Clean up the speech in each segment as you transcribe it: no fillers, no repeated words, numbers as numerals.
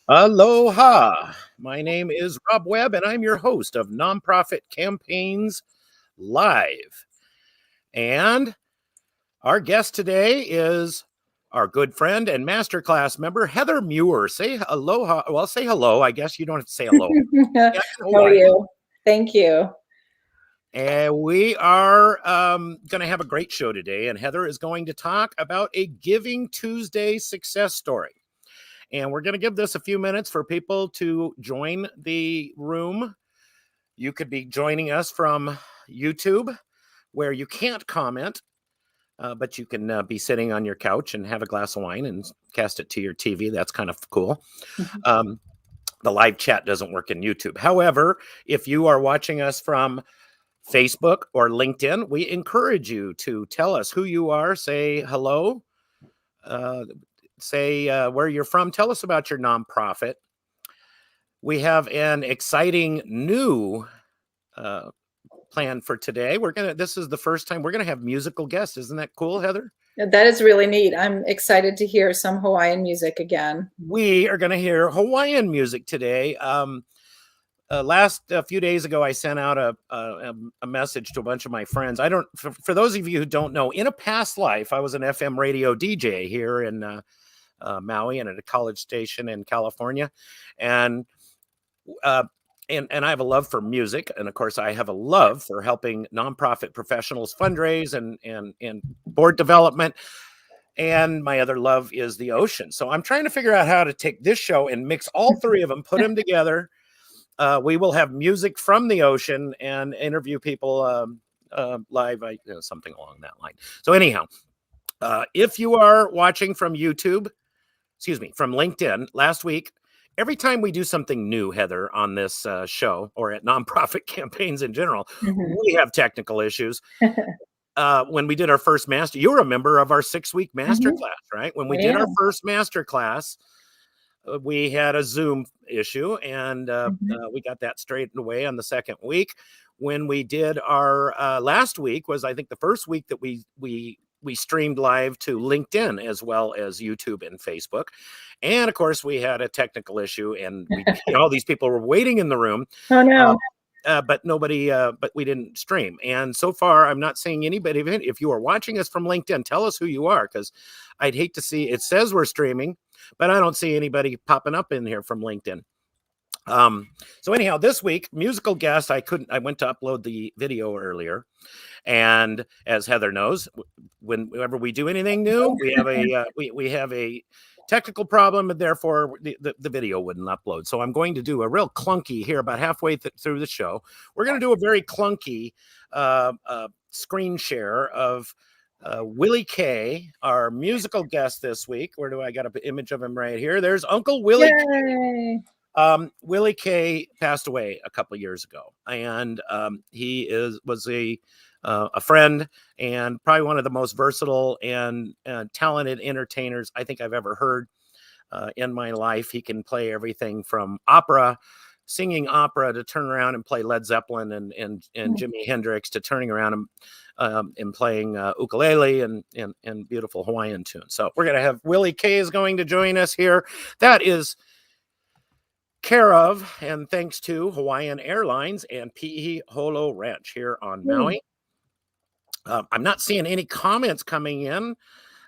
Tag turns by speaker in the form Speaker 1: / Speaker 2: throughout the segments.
Speaker 1: Aloha. My name is Rob Webb, and I'm your host of Nonprofit Campaigns Live. And our guest today is our good friend and masterclass member, Heather Muir. Say aloha. Well, say hello. I guess you don't have to say aloha.
Speaker 2: How are you? Thank you.
Speaker 1: And we are going to have a great show today. And Heather is going to talk about a Giving Tuesday success story. And we're going to give this a few minutes for people to join the room. You could be joining us from YouTube, where you can't comment, but you can be sitting on your couch and have a glass of wine and cast it to your TV. That's kind of cool. The live chat doesn't work in YouTube. However, if you are watching us from Facebook or LinkedIn, we encourage you to tell us who you are, say hello, say where you're from. Tell us about your nonprofit. We have an exciting new plan for today. This is the first time we're going to have musical guests. Isn't that cool, Heather?
Speaker 2: That is really neat. I'm excited to hear some Hawaiian music again. We
Speaker 1: are going to hear Hawaiian music today. A few days ago, I sent out a message to a bunch of my friends. For those of you who don't know, in a past life, I was an FM radio DJ here in Maui and at a college station in California. And I have a love for music. And of course, I have a love for helping nonprofit professionals fundraise and board development. And my other love is the ocean. So I'm trying to figure out how to take this show and mix all three of them, put them together. We will have music from the ocean and interview people live, something along that line. So anyhow, if you are watching from from LinkedIn, last week, every time we do something new, Heather, on this show or at nonprofit campaigns in general, we have technical issues. When we did our first you're a member of our 6-week masterclass, right? When we did our first masterclass, we had a Zoom issue, and we got that straightened away on the second week. When we did our last week was, I think, the first week that we streamed live to LinkedIn as well as YouTube and Facebook. And of course, we had a technical issue, and all these people were waiting in the room.
Speaker 2: Oh no.
Speaker 1: But we didn't stream. And so far, I'm not seeing anybody. If you are watching us from LinkedIn, tell us who you are, because I'd hate to see, it says we're streaming, but I don't see anybody popping up in here from LinkedIn. So anyhow, this week, musical guest, I went to upload the video earlier. And as Heather knows, whenever we do anything new, we have a technical problem, and therefore the video wouldn't upload. So I'm going to do a real clunky here about halfway through the show. We're going to do a very clunky screen share of Willie K, our musical guest this week. Where do I got an image of him right here? There's Uncle Willie K. Willie K passed away a couple of years ago, and he was a friend and probably one of the most versatile and talented entertainers I think I've ever heard in my life. He can play everything from singing opera, to turn around and play Led Zeppelin and Jimi Hendrix, to turning around and playing ukulele and beautiful Hawaiian tunes. So we're going to have Willie K is going to join us here. That is care of and thanks to Hawaiian Airlines and Pi'i Holo Ranch here on Maui. I'm not seeing any comments coming in,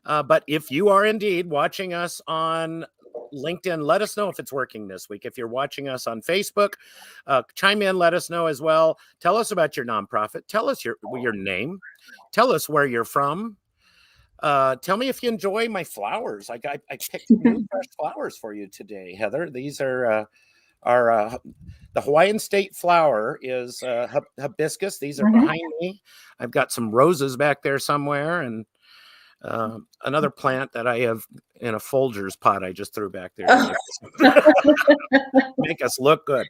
Speaker 1: but if you are indeed watching us on LinkedIn, let us know if it's working this week. If you're watching us on Facebook, chime in, let us know as well. Tell us about your nonprofit. Tell us your name. Tell us where you're from. Tell me if you enjoy my flowers. I picked new fresh flowers for you today, Heather. These are the Hawaiian state flower is hibiscus. These are behind me. I've got some roses back there somewhere, and another plant that I have in a Folgers pot I just threw back there to make us look good.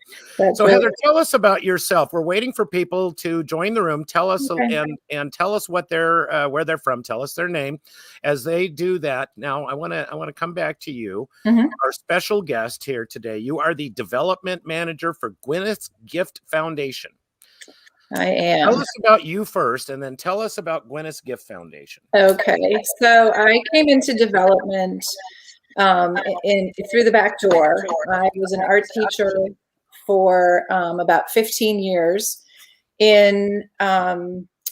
Speaker 1: So Heather, tell us about yourself. We're waiting for people to join the room. Tell us and tell us what where they're from. Tell us their name. As they do that, now I want to come back to you, our special guest here today. You are the development manager for Gwyneth's Gift Foundation.
Speaker 2: I am.
Speaker 1: Tell us about you first, and then tell us about Gwyneth's Gift Foundation.
Speaker 2: Okay, so I came into development through the back door. I was an art teacher for about 15 years in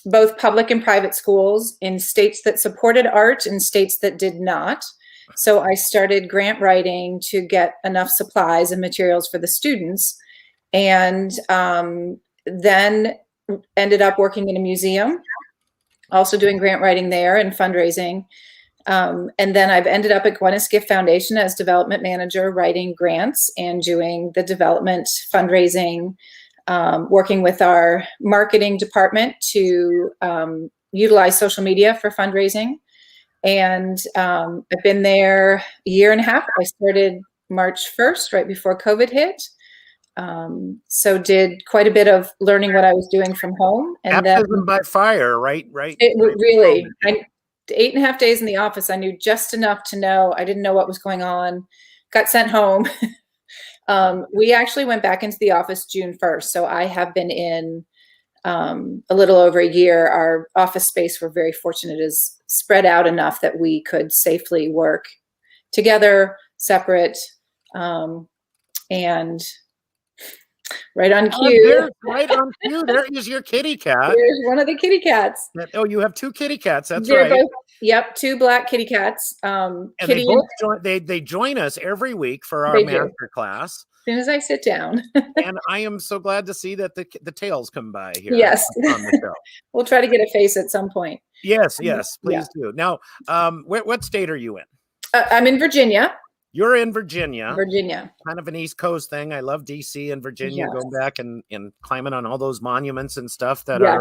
Speaker 2: both public and private schools, in states that supported art and states that did not. So I started grant writing to get enough supplies and materials for the students, and then ended up working in a museum, also doing grant writing there and fundraising. And then I've ended up at Gwyneth's Gift Foundation as development manager, writing grants and doing the development fundraising, working with our marketing department to utilize social media for fundraising. And I've been there a year and a half. I started March 1st, right before COVID hit. So did quite a bit of learning what I was doing from home. And
Speaker 1: baptism
Speaker 2: then
Speaker 1: by fire, right?
Speaker 2: it really, 8.5 days in the office, I knew just enough to know. I didn't know what was going on. Got sent home. We actually went back into the office June 1st. So I have been in a little over a year. Our office space, we're very fortunate, is spread out enough that we could safely work together, separate, and right on cue.
Speaker 1: Right on cue. There is your kitty cat.
Speaker 2: There's one of the kitty cats.
Speaker 1: Oh, you have 2 kitty cats. That's
Speaker 2: They're
Speaker 1: right.
Speaker 2: both, yep, 2 black kitty cats.
Speaker 1: And
Speaker 2: Kitty,
Speaker 1: they join us every week for our
Speaker 2: They do.
Speaker 1: master class.
Speaker 2: as soon as I sit down.
Speaker 1: And I am so glad to see that the tails come by here.
Speaker 2: Yes.
Speaker 1: On the show.
Speaker 2: We'll try to get a face at some point.
Speaker 1: Yes, please do. Now, what state are you in?
Speaker 2: I'm in Virginia.
Speaker 1: You're in Virginia.
Speaker 2: Virginia.
Speaker 1: Kind of an East Coast thing. I love DC and Virginia,
Speaker 2: Yes.
Speaker 1: going back and climbing on all those monuments and stuff that
Speaker 2: Yes.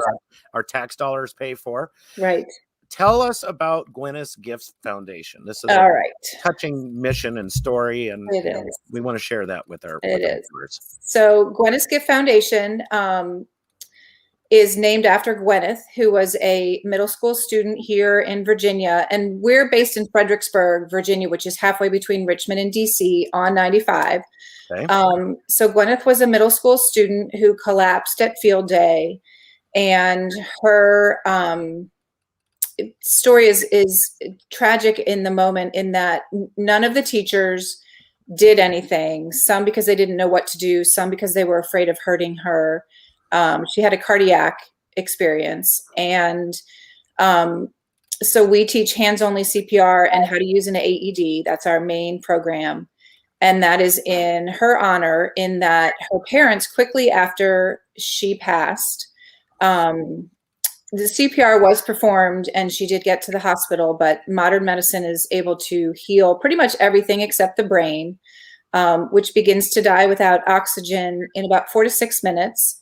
Speaker 1: our tax dollars pay for.
Speaker 2: Right.
Speaker 1: Tell us about Gwyneth's Gift Foundation. This is
Speaker 2: All
Speaker 1: a
Speaker 2: right.
Speaker 1: touching mission and story, and
Speaker 2: It is.
Speaker 1: we want to share that with our
Speaker 2: It
Speaker 1: viewers.
Speaker 2: So Gwyneth's Gift Foundation is named after Gwyneth, who was a middle school student here in Virginia. And we're based in Fredericksburg, Virginia, which is halfway between Richmond and DC on 95.
Speaker 1: Okay.
Speaker 2: So Gwyneth was a middle school student who collapsed at field day. And her story is tragic in the moment, in that none of the teachers did anything, some because they didn't know what to do, some because they were afraid of hurting her. She had a cardiac experience. And so we teach hands-only CPR and how to use an AED. That's our main program. And that is in her honor, in that her parents, quickly after she passed, the CPR was performed and she did get to the hospital, but modern medicine is able to heal pretty much everything except the brain, which begins to die without oxygen in about 4 to 6 minutes.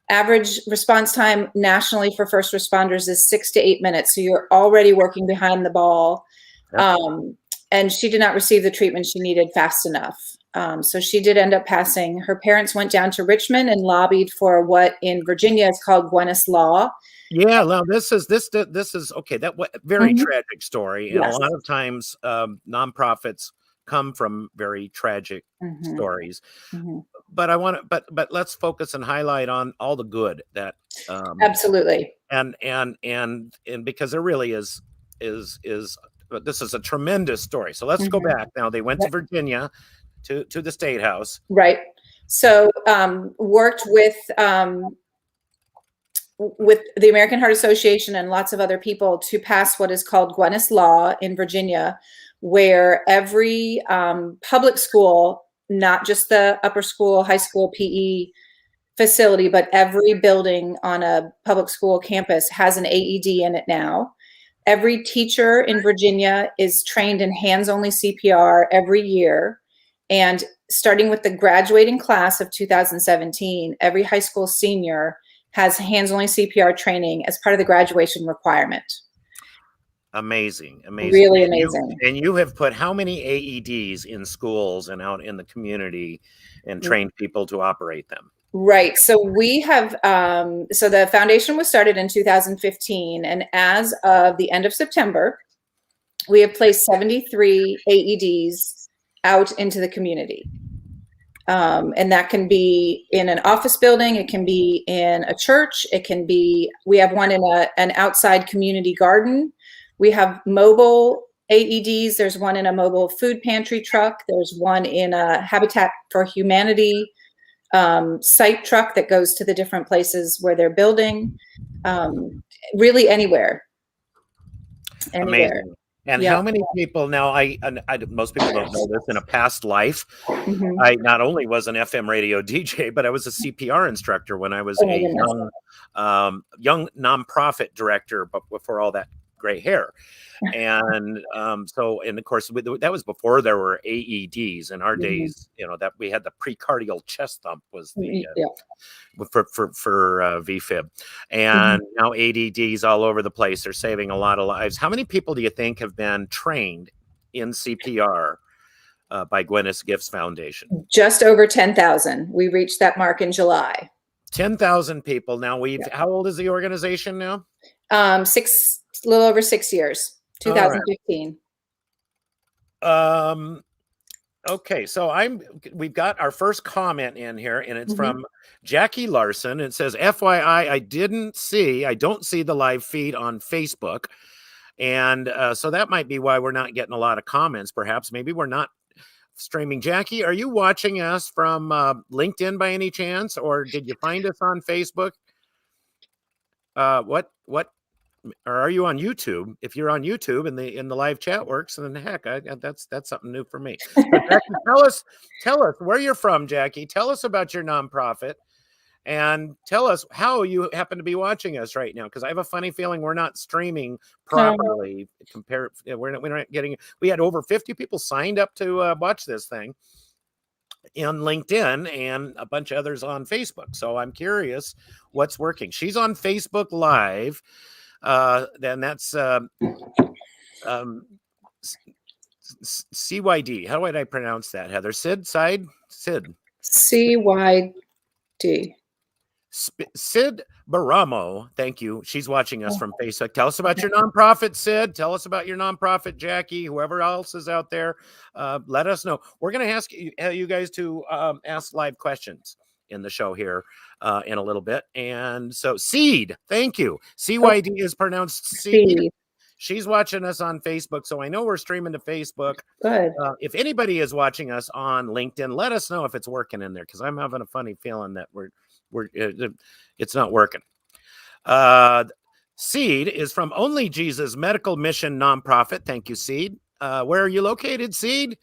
Speaker 2: Average response time nationally for first responders is 6 to 8 minutes. So you're already working behind the ball. And she did not receive the treatment she needed fast enough. So she did end up passing. Her parents went down to Richmond and lobbied for what in Virginia is called Gwyneth's Law.
Speaker 1: Yeah, well, this is okay. That very
Speaker 2: Mhm.
Speaker 1: tragic story, and
Speaker 2: Yes.
Speaker 1: a lot of times nonprofits come from very tragic
Speaker 2: Mhm.
Speaker 1: stories.
Speaker 2: Mhm.
Speaker 1: But I want to, but let's focus and highlight on all the good that
Speaker 2: Absolutely.
Speaker 1: and because there really is this is a tremendous story. So let's go
Speaker 2: Mhm.
Speaker 1: back now. They went to Virginia to the State House.
Speaker 2: Right. So worked with the American Heart Association and lots of other people to pass what is called Gwyneth's Law in Virginia, where every public school, not just the upper school, high school PE facility, but every building on a public school campus has an AED in it now. Every teacher in Virginia is trained in hands-only CPR every year. And starting with the graduating class of 2017, every high school senior has hands-only CPR training as part of the graduation requirement.
Speaker 1: Amazing.
Speaker 2: Really amazing.
Speaker 1: And you have put how many AEDs in schools and out in the community and trained people to operate them?
Speaker 2: Right. So we have, so the foundation was started in 2015, and as of the end of September, we have placed 73 AEDs out into the community. And that can be in an office building, it can be in a church, it can be, we have one in an outside community garden. We have mobile AEDs. There's one in a mobile food pantry truck. There's one in a Habitat for Humanity site truck that goes to the different places where they're building. Really anywhere.
Speaker 1: Amazing. And
Speaker 2: Yeah.
Speaker 1: how many people now? Most people don't know this. In a past life,
Speaker 2: Mhm.
Speaker 1: I not only was an FM radio DJ, but I was a CPR instructor when I was
Speaker 2: Oh my
Speaker 1: a
Speaker 2: goodness.
Speaker 1: young nonprofit director, but before all that gray hair. And and of course, that was before there were AEDs. In our days, that we had the precardial chest thump was the
Speaker 2: Yeah.
Speaker 1: for VFib, and now ADDs all over the place. They're saving a lot of lives. How many people do you think have been trained in CPR by Gwyneth's Gifts Foundation?
Speaker 2: Just over 10,000. We reached that mark in July.
Speaker 1: 10,000 people. Now how old is the organization now?
Speaker 2: A little over 6 years. 2015.
Speaker 1: Okay, so we've got our first comment in here, and it's from Jackie Larson. It says, FYI, I don't see the live feed on Facebook. And so that might be why we're not getting a lot of comments, perhaps. Maybe we're not streaming. Jackie, are you watching us from LinkedIn by any chance, or did you find us on Facebook? What? Or are you on YouTube? If you're on YouTube and the live chat works, then heck, that's something new for me. So Jackie, tell us where you're from, Jackie. Tell us about your nonprofit, and tell us how you happen to be watching us right now. Because I have a funny feeling we're not streaming properly. We're not getting. We had over 50 people signed up to watch this thing on LinkedIn and a bunch of others on Facebook. So I'm curious what's working. She's on Facebook Live. Then that's CYD. How would I pronounce that, Heather? Sid?
Speaker 2: CYD.
Speaker 1: Sid Baramo. Thank you. She's watching us from Facebook. Tell us about your nonprofit, Sid. Tell us about your nonprofit, Jackie. Whoever else is out there, let us know. We're going to ask you guys to ask live questions in the show here in a little bit. And so Seed, thank you. CYD is pronounced Seed. She's watching us on Facebook, so I know we're streaming to Facebook.
Speaker 2: Good.
Speaker 1: If anybody is watching us on LinkedIn, let us know if it's working in there, because I'm having a funny feeling that it's not working. Seed is from Only Jesus Medical Mission Nonprofit. Thank you, Seed. Where are you located, Seed?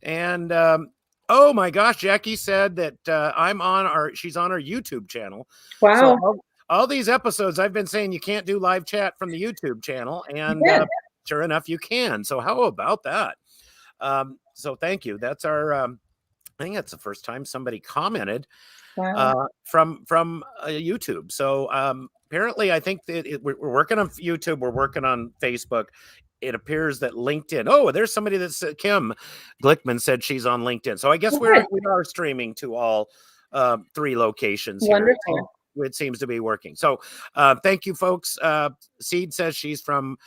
Speaker 1: And oh my gosh, Jackie said that she's on our YouTube channel.
Speaker 2: Wow.
Speaker 1: So all these episodes, I've been saying you can't do live chat from the YouTube channel, and sure enough, you can. So how about that? So thank you. That's our. I think that's the first time somebody commented from YouTube. So apparently, I think that we're working on YouTube. We're working on Facebook. It appears that LinkedIn. Oh, there's somebody that's Kim Glickman said she's on LinkedIn. So I guess we are streaming to all 3 locations here.
Speaker 2: Wonderful.
Speaker 1: It seems to be working. So thank you, folks. Seed says she's from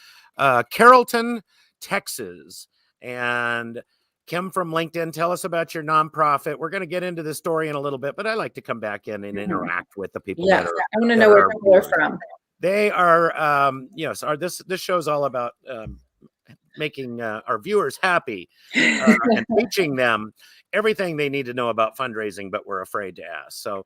Speaker 1: Carrollton, Texas. And Kim from LinkedIn, tell us about your nonprofit. We're going to get into this story in a little bit, but I like to come back in and interact with the people.
Speaker 2: Yes, I want to know where people are from.
Speaker 1: They are, this show's all about making our viewers happy and teaching them everything they need to know about fundraising, but we're afraid to ask. So,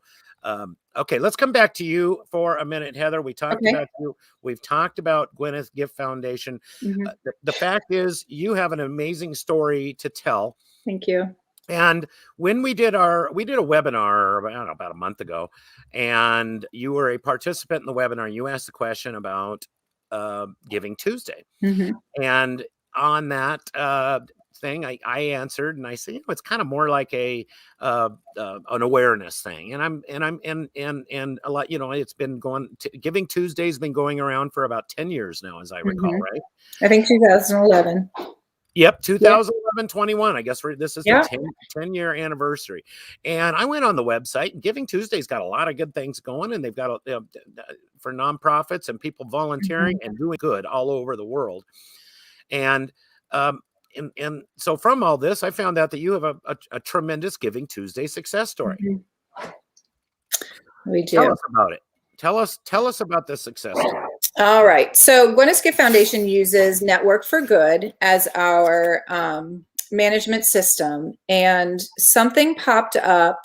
Speaker 1: okay, let's come back to you for a minute, Heather. We talked about you. We've talked about Gwyneth Gift Foundation. The fact is, you have an amazing story to tell.
Speaker 2: Thank you.
Speaker 1: And when we did a webinar about a month ago, and you were a participant in the webinar, you asked a question about Giving Tuesday. And on that thing, I answered, and I said, it's kind of more like an awareness thing. And I'm a lot, it's been Giving Tuesday's been going around for about 10 years now, as I recall, right?
Speaker 2: I think 2011.
Speaker 1: Yep, 2011, 21. I guess this is the 10-year anniversary. And I went on the website, and Giving Tuesday's got a lot of good things going, and they've got for nonprofits and people volunteering and doing good all over the world. And so from all this, I found out that you have a tremendous Giving Tuesday success story.
Speaker 2: We do.
Speaker 1: Tell us about it. Tell us about the success story.
Speaker 2: All right. So Gwyneth Gift Foundation uses Network for Good as our management system, and something popped up.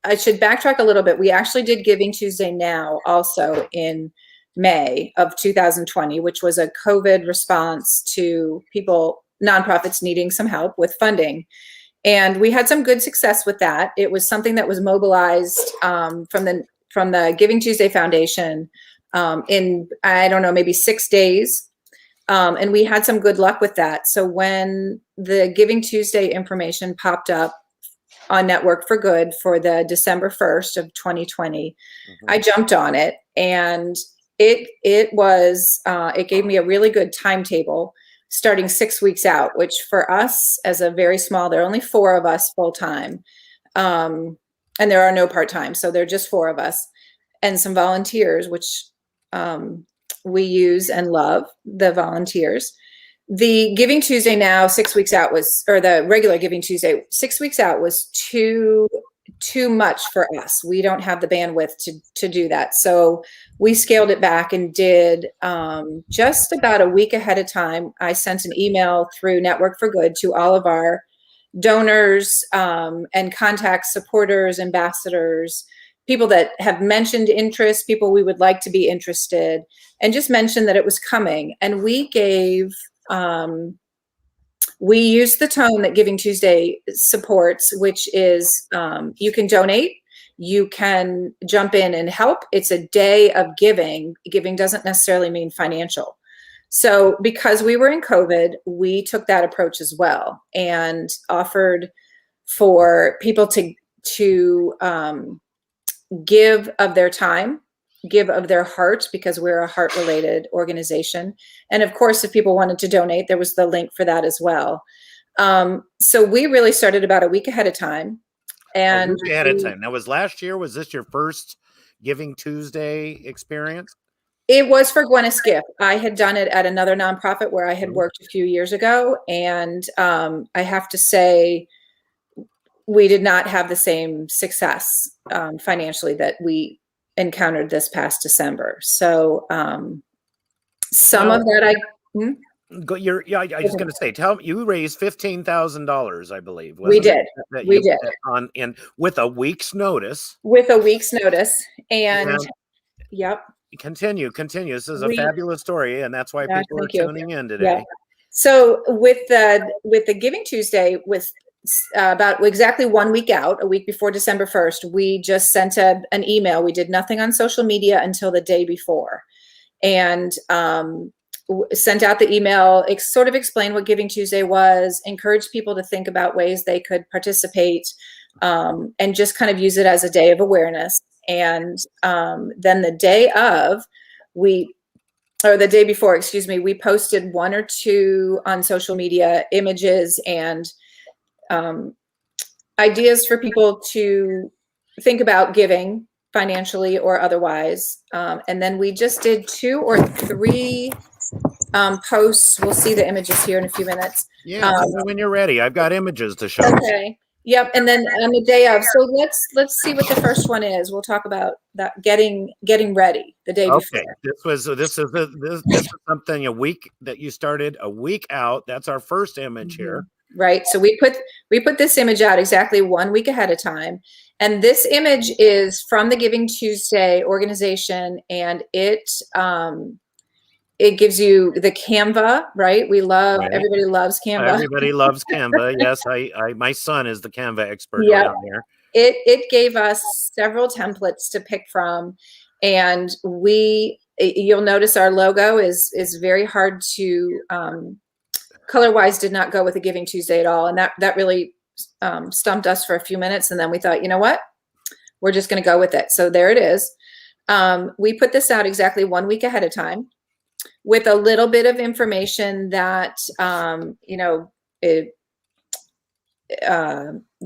Speaker 2: I should backtrack a little bit. We actually did Giving Tuesday Now also in May of 2020, which was a COVID response to people, nonprofits needing some help with funding. And we had some good success with that. It was something that was mobilized from the Giving Tuesday Foundation in, I don't know, maybe 6 days. And we had some good luck with that. So when the Giving Tuesday information popped up on Network for Good for the December 1st of 2020, I jumped on it, and it gave me a really good timetable starting 6 weeks out, which for us as a very small, there are only 4 of us full time. And there are no part-time. So there are just 4 of us and some volunteers, which we use and love the volunteers. The Giving Tuesday Now 6 weeks out was, or the regular Giving Tuesday 6 weeks out was too much for us. We don't have the bandwidth to do that. So we scaled it back and did just about a week ahead of time. I sent an email through Network for Good to all of our donors and contacts, supporters, ambassadors, people that have mentioned interest, people we would like to be interested, and just mentioned that it was coming. And we gave, we used the tone that Giving Tuesday supports, which is you can donate, you can jump in and help. It's a day of giving. Giving doesn't necessarily mean financial. So because we were in COVID, we took that approach as well and offered for people to give of their time, give of their heart, because we're a heart-related organization. And of course, if people wanted to donate, there was the link for that as well. So we really started about a week ahead of time. And
Speaker 1: a week ahead of time. Now, was last year, was this your first Giving Tuesday experience?
Speaker 2: It was for Gwyneth's Gift. I had done it at another nonprofit where I had worked a few years ago. And I have to say, we did not have the same success financially that we encountered this past December. So some of that I
Speaker 1: I was going to say, you raised $15,000, I believe.
Speaker 2: We did. We did
Speaker 1: and with a week's notice.
Speaker 2: With a week's notice, and yep.
Speaker 1: Continue. This is a fabulous story, and that's why people are tuning in today.
Speaker 2: Yeah. So with the Giving Tuesday, with about exactly 1 week out, a week before December 1st, we just sent an email. We did nothing on social media until the day before, and sent out the email, sort of explained what Giving Tuesday was, encouraged people to think about ways they could participate, and just kind of use it as a day of awareness. And then the day before, excuse me, we posted 1 or 2 on social media images and ideas for people to think about giving financially or otherwise. And then we just did 2 or 3 posts. We'll see the images here in a few minutes.
Speaker 1: Yeah, when you're ready, I've got images to show.
Speaker 2: Okay. Yep. And then on the day of, so let's see what the first one is. We'll talk about that getting ready the day before.
Speaker 1: This is something a week that you started a week out. That's our first image here.
Speaker 2: Right. So we put this image out exactly 1 week ahead of time. And this image is from the Giving Tuesday organization, and it gives you the Canva, right? Everybody loves Canva.
Speaker 1: Everybody loves Canva. Yes, my son is the Canva expert around here.
Speaker 2: It gave us several templates to pick from, and you'll notice our logo is very hard to color-wise did not go with the Giving Tuesday at all, and that really stumped us for a few minutes, and then we thought, you know what, we're just going to go with it. So there it is. We put this out exactly 1 week ahead of time, with a little bit of information that, there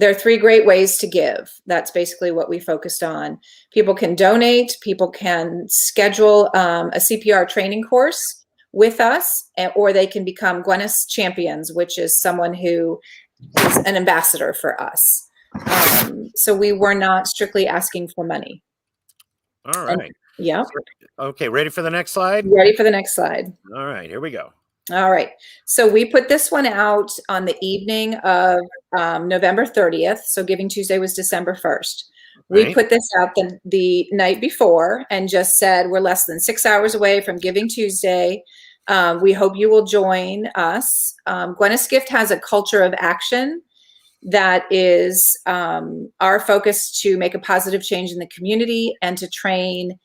Speaker 2: are 3 great ways to give. That's basically what we focused on. People can donate, people can schedule a CPR training course with us, or they can become Gwyneth's champions, which is someone who is an ambassador for us. So we were not strictly asking for money.
Speaker 1: All right.
Speaker 2: Yep.
Speaker 1: Okay, ready for the next slide?
Speaker 2: Ready for the next slide.
Speaker 1: All right, here we go.
Speaker 2: All right. So we put this one out on the evening of November 30th. So Giving Tuesday was December 1st. We
Speaker 1: Right.
Speaker 2: put this out the night before and just said, we're less than 6 hours away from Giving Tuesday. We hope you will join us. Gwyneth's Gift has a culture of action that is our focus to make a positive change in the community and to train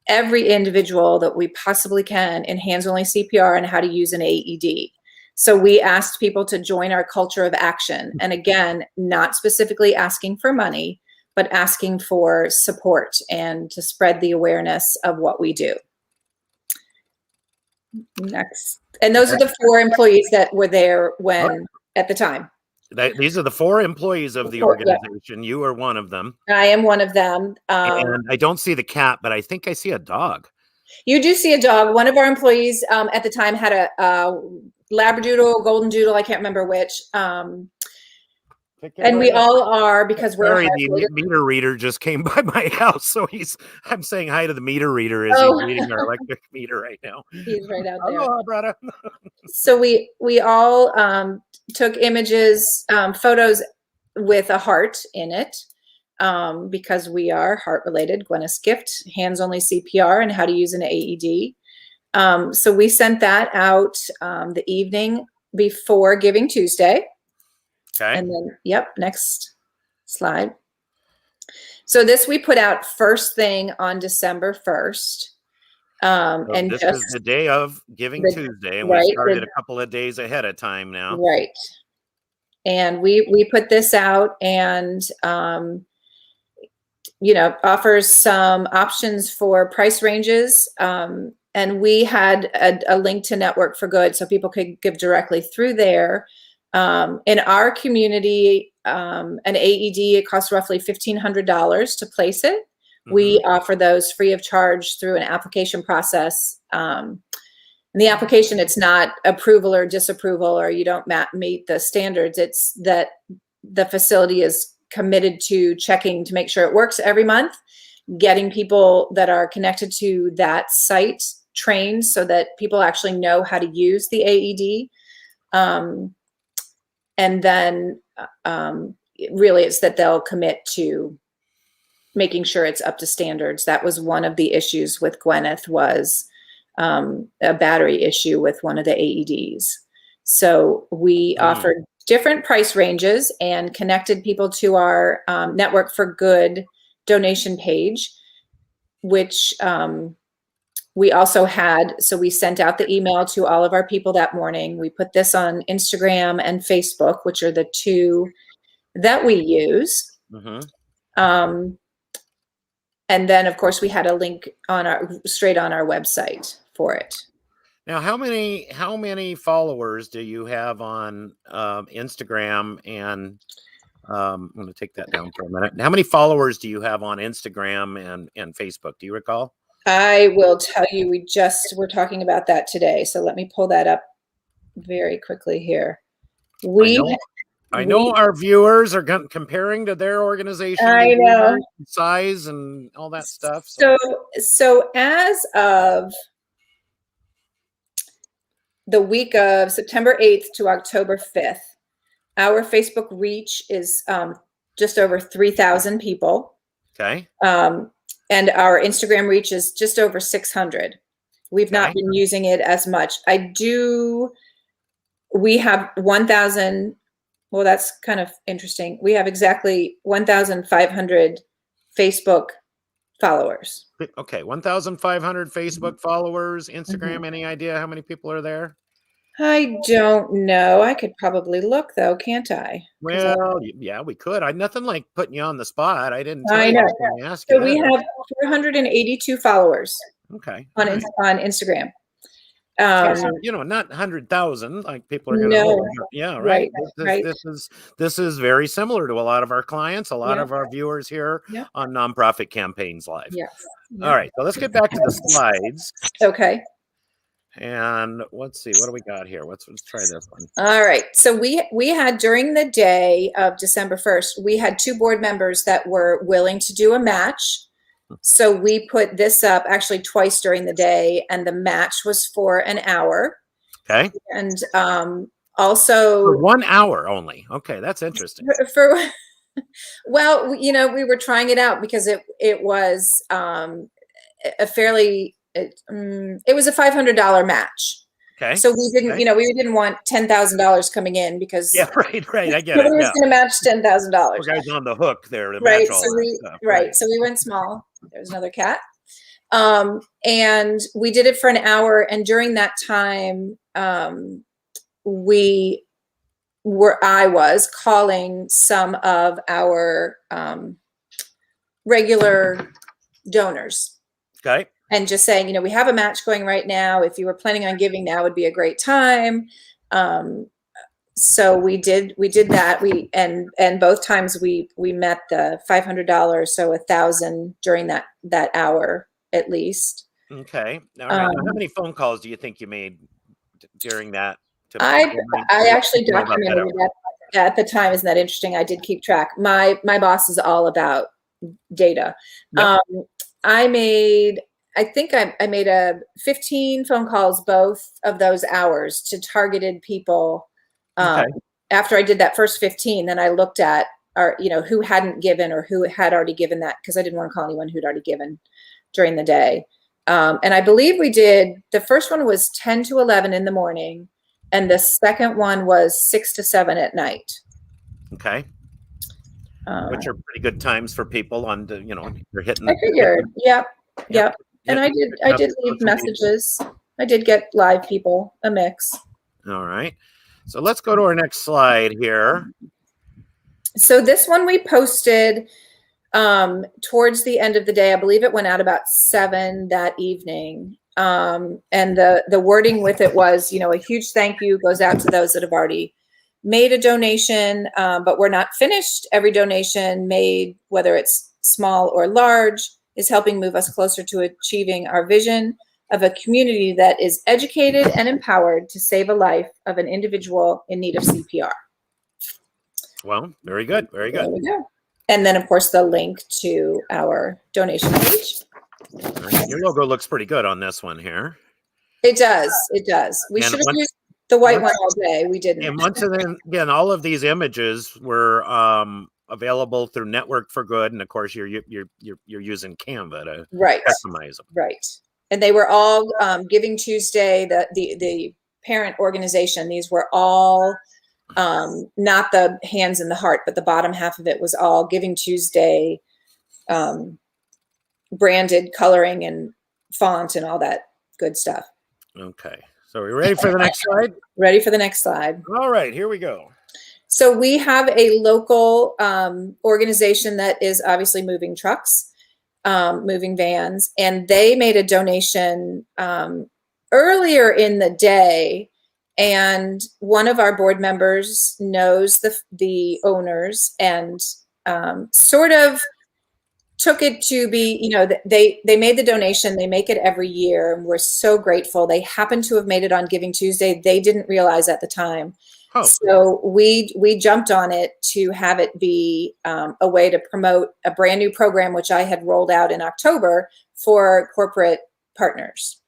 Speaker 2: every individual that we possibly can in hands-only CPR and how to use an AED. So we asked people to join our culture of action. And again, not specifically asking for money, but asking for support and to spread the awareness of what we do. Next. And those are the 4 employees that were there when at the time.
Speaker 1: These are the 4 employees of the organization. You are one of them.
Speaker 2: I am one of them.
Speaker 1: And I don't see the cat, but I think I see a dog.
Speaker 2: You do see a dog. One of our employees at the time had a Labradoodle, Golden Doodle, I can't remember which. And we all are, because we're
Speaker 1: sorry, the meter reader just came by my house, so I'm saying hi to the meter reader as he's reading our electric meter right now.
Speaker 2: He's right out there.
Speaker 1: Hello, brother.
Speaker 2: So we all took images, photos with a heart in it, because we are heart related. Gwyneth's Gift, hands only CPR, and how to use an AED. So we sent that out the evening before Giving Tuesday.
Speaker 1: Okay.
Speaker 2: And then, yep, next slide. So this we put out first thing on December 1st. And
Speaker 1: this
Speaker 2: just
Speaker 1: is the day of Giving Tuesday, and we started a couple of days ahead of time now.
Speaker 2: Right. And we put this out, and offers some options for price ranges. And we had a link to Network for Good, so people could give directly through there. In our community, an AED, it costs roughly $1,500 to place it. Mm-hmm. We offer those free of charge through an application process. In the application, it's not approval or disapproval, or you don't meet the standards. It's that the facility is committed to checking to make sure it works every month, getting people that are connected to that site trained so that people actually know how to use the AED. And then really it's that they'll commit to making sure it's up to standards. That was one of the issues with Gwyneth, was a battery issue with one of the AEDs. So we offered different price ranges and connected people to our Network for Good donation page, which we also had, so we sent out the email to all of our people that morning. We put this on Instagram and Facebook, which are the 2 that we use. Mm-hmm. And then, of course, we had a link straight on our website for it.
Speaker 1: Now, how many followers do you have on Instagram? And I'm going to take that down for a minute. How many followers do you have on Instagram and Facebook? Do you recall?
Speaker 2: I will tell you, we're talking about that today. So let me pull that up very quickly here.
Speaker 1: I know our viewers are comparing to their organization.
Speaker 2: I know.
Speaker 1: Size and all that stuff.
Speaker 2: So as of the week of September 8th to October 5th, our Facebook reach is just over 3,000 people.
Speaker 1: Okay.
Speaker 2: And our Instagram reach is just over 600. We've not been using it as much. We have 1,000. Well, that's kind of interesting. We have exactly 1,500 Facebook followers.
Speaker 1: Okay, 1,500 Facebook followers. Instagram, any idea how many people are there?
Speaker 2: I don't know. I could probably look, though, can't I?
Speaker 1: Well, yeah, we could. Nothing like putting you on the spot. I didn't tell
Speaker 2: I
Speaker 1: you.
Speaker 2: know.
Speaker 1: I ask
Speaker 2: So
Speaker 1: you
Speaker 2: we have 482 followers.
Speaker 1: Okay.
Speaker 2: On Instagram.
Speaker 1: Not 100,000 like people are going to.
Speaker 2: No.
Speaker 1: Yeah, right.
Speaker 2: Right.
Speaker 1: This is very similar to a lot of our clients, a lot of our viewers here on Nonprofit Campaigns Live.
Speaker 2: Yes.
Speaker 1: All right, so let's get back to the slides.
Speaker 2: Okay.
Speaker 1: And let's see, what do we got here? Let's try this one.
Speaker 2: All right. So we had, during the day of December 1st, we had 2 board members that were willing to do a match. So we put this up actually twice during the day, and the match was for an hour.
Speaker 1: Okay.
Speaker 2: And also
Speaker 1: For 1 hour only. Okay, that's interesting.
Speaker 2: for well, you know, we were trying it out because it was a fairly it was a $500 match.
Speaker 1: Okay.
Speaker 2: So we didn't, you know, we didn't want $10,000 coming in because
Speaker 1: Yeah, right. I get
Speaker 2: nobody
Speaker 1: it.
Speaker 2: was
Speaker 1: Yeah.
Speaker 2: going to match $10,000.
Speaker 1: Poor guy's on the hook there to
Speaker 2: Right.
Speaker 1: match all
Speaker 2: So
Speaker 1: that stuff.
Speaker 2: right. So we went small. There's another cat. And we did it for an hour. And during that time, I was calling some of our regular donors.
Speaker 1: Okay.
Speaker 2: And just saying, you know, we have a match going right now. If you were planning on giving, now would be a great time. So we did that. And both times we met the $500, so 1,000 during that hour at least.
Speaker 1: Okay. All right. Now, how many phone calls do you think you made during that?
Speaker 2: I actually documented it at the time. Isn't that interesting? I did keep track. My boss is all about data.
Speaker 1: Yep.
Speaker 2: I think I made 15 phone calls both of those hours to targeted people.
Speaker 1: Okay.
Speaker 2: After I did that first 15, then I looked at who hadn't given or who had already given that, because I didn't want to call anyone who'd already given during the day. And I believe the first one was 10 to 11 in the morning, and the second one was 6 to 7 at night.
Speaker 1: Okay. Which are pretty good times for people on the, you're hitting.
Speaker 2: I figured. Yep. And I did leave messages. I did get live people, a mix.
Speaker 1: All right. So let's go to our next slide here.
Speaker 2: So this one we posted towards the end of the day. I believe it went out about 7 that evening. And the wording with it was, a huge thank you goes out to those that have already made a donation, but we're not finished. Every donation made, whether it's small or large, is helping move us closer to achieving our vision of a community that is educated and empowered to save a life of an individual in need of CPR.
Speaker 1: Well, very good. Very good.
Speaker 2: There we go. And then, of course, the link to our donation page.
Speaker 1: Your logo looks pretty good on this one here.
Speaker 2: It does. We should have used the white one all day. We didn't.
Speaker 1: And once again, all of these images were available through Network for Good, and of course, you're using Canva to customize them.
Speaker 2: Right. And they were all GivingTuesday, the parent organization. These were all not the hands in the heart, but the bottom half of it was all GivingTuesday branded coloring and font and all that good stuff.
Speaker 1: Okay. So are we ready for the next slide?
Speaker 2: Ready for the next slide.
Speaker 1: All right, here we go.
Speaker 2: So we have a local organization that is obviously moving trucks, moving vans, and they made a donation earlier in the day. And one of our board members knows the owners and sort of took it to be, they made the donation. They make it every year, and we're so grateful. They happened to have made it on GivingTuesday. They didn't realize at the time. Oh. So we jumped on it to have it be a way to promote a brand new program, which I had rolled out in October for corporate partners.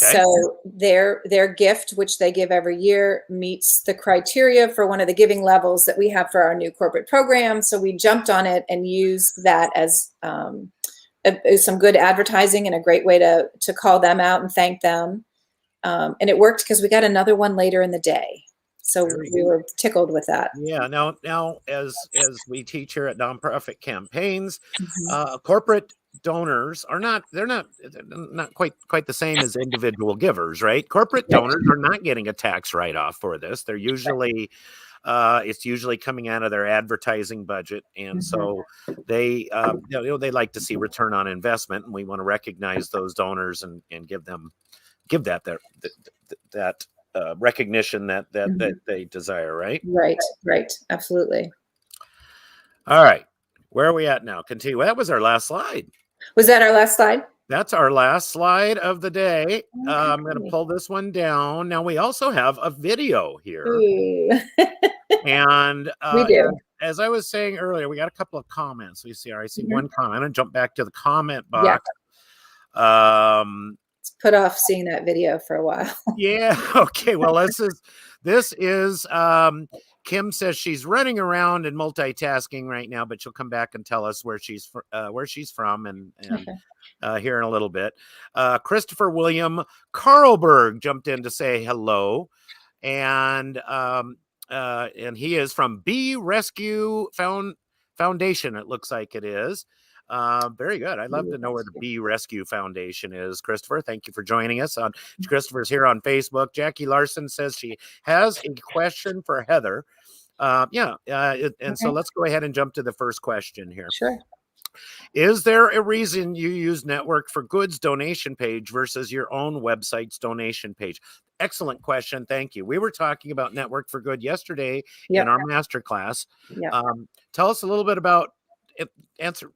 Speaker 2: Okay. So their gift, which they give every year, meets the criteria for one of the giving levels that we have for our new corporate program. So we jumped on it and used that as some good advertising and a great way to call them out and thank them. And it worked because we got another one later in the day. So we were tickled with that.
Speaker 1: Yeah. Now, as we teach here at Nonprofit Campaigns, corporate donors are they're not quite the same as individual givers, right? Corporate donors are not getting a tax write-off for this. They're usually it's usually coming out of their advertising budget, and so they they like to see return on investment, and we want to recognize those donors and give that recognition that they desire, right?
Speaker 2: Right, absolutely.
Speaker 1: All right, where are we at now? Continue. That was our last slide.
Speaker 2: Was that our last slide?
Speaker 1: That's our last slide of the day. I'm going to pull this one down. Now we also have a video here, and
Speaker 2: we do.
Speaker 1: as I was saying earlier, we got a couple of comments. I see one comment. I'm gonna jump back to the comment box.
Speaker 2: It's put off seeing that video for a while.
Speaker 1: Yeah. Okay. Well, this is Kim says she's running around and multitasking right now, but she'll come back and tell us where she's from and here in a little bit. Christopher William Carlberg jumped in to say hello, and he is from Bee Rescue Foundation. It looks like it is. Very good. I'd love to know where the Bee Rescue Foundation is, Christopher. Thank you for joining us. Christopher's here on Facebook. Jackie Larson says she has a question for Heather. So let's go ahead and jump to the first question here.
Speaker 2: Sure.
Speaker 1: Is there a reason you use Network for Good's donation page versus your own website's donation page? Excellent question. Thank you. We were talking about Network for Good yesterday in our masterclass. Tell us a little bit about answer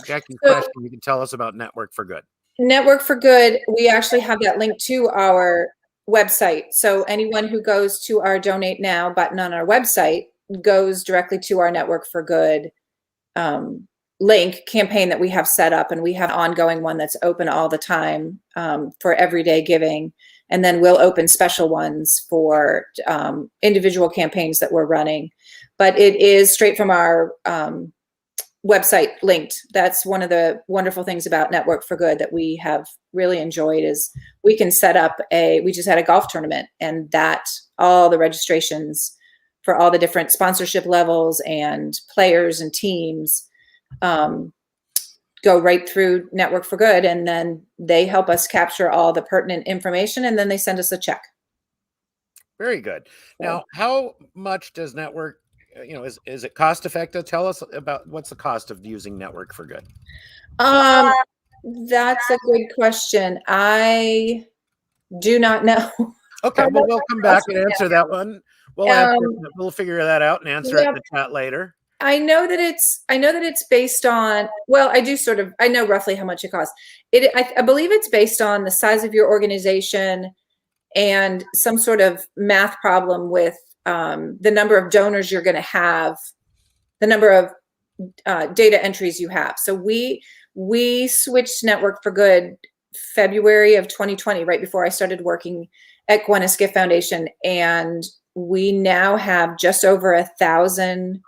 Speaker 1: Jackie's question. You can tell us about Network for Good.
Speaker 2: Network for Good, we actually have that link to our website. So anyone who goes to our Donate Now button on our website goes directly to our Network for Good link campaign that we have set up, and we have an ongoing one that's open all the time for everyday giving, and then we'll open special ones for individual campaigns that we're running. But it is straight from our website linked. That's one of the wonderful things about Network for Good that we have really enjoyed is we can set up we just had a golf tournament, and that all the registrations for all the different sponsorship levels and players and teams go right through Network for Good, and then they help us capture all the pertinent information, and then they send us a check.
Speaker 1: Very good. Now, how much does Network, is it cost effective? Tell us about what's the cost of using Network for Good.
Speaker 2: That's a good question. I do not know.
Speaker 1: Okay, well, we'll come back and answer that one. We'll figure that out and answer it in the chat later.
Speaker 2: I know that it's based on, well, I know roughly how much it costs. I believe it's based on the size of your organization and some sort of math problem with the number of donors you're going to have, the number of data entries you have. So we switched Network for Good February of 2020, right before I started working at Gwyneth Gift Foundation, and we now have just over 1,000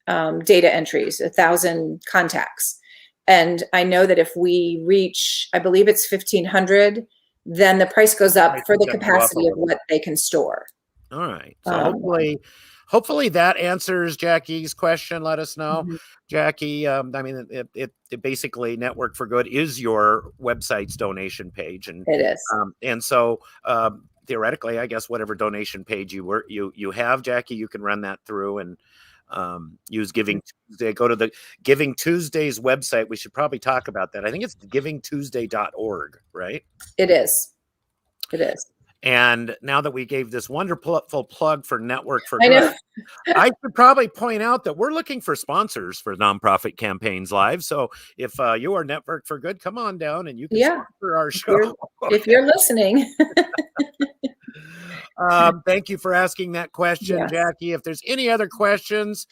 Speaker 2: data entries, 1,000 contacts. And I know that if we reach, I believe it's 1,500, then the price goes up for the capacity of what they can store.
Speaker 1: All right. So hopefully that answers Jackie's question. Let us know, Jackie. It basically Network for Good is your website's donation page, and
Speaker 2: it is.
Speaker 1: And so theoretically, I guess whatever donation page you have, Jackie, you can run that through and use Giving Tuesday. Go to the Giving Tuesday's website. We should probably talk about that. I think it's givingtuesday.org, right?
Speaker 2: It is. It is.
Speaker 1: And now that we gave this wonderful plug for Network for Good, I should probably point out that we're looking for sponsors for nonprofit campaigns live. So if you are Network for Good, come on down and you can sponsor our show.
Speaker 2: If you're listening.
Speaker 1: Thank you for asking that question, Jackie. If there's any other questions,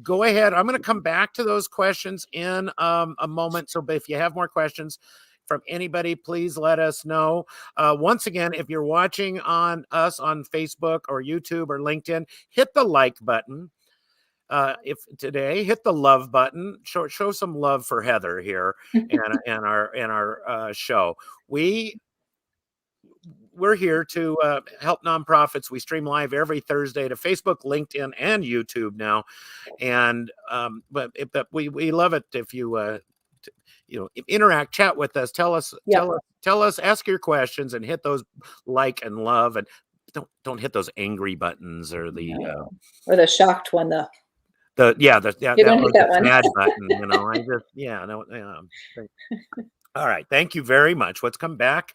Speaker 1: go ahead. I'm going to come back to those questions in a moment. So if you have more questions from anybody, please let us know. Once again, if you're watching us on Facebook or YouTube or LinkedIn, hit the like button. If today, hit the love button. Show some love for Heather here and our show. We're here to help nonprofits. We stream live every Thursday to Facebook, LinkedIn, and YouTube now. And but we love it if you interact, chat with us, tell us, ask your questions, and hit those like and love, and don't hit those angry buttons or the
Speaker 2: shocked one though.
Speaker 1: That was the mad button. All right, thank you very much. Let's come back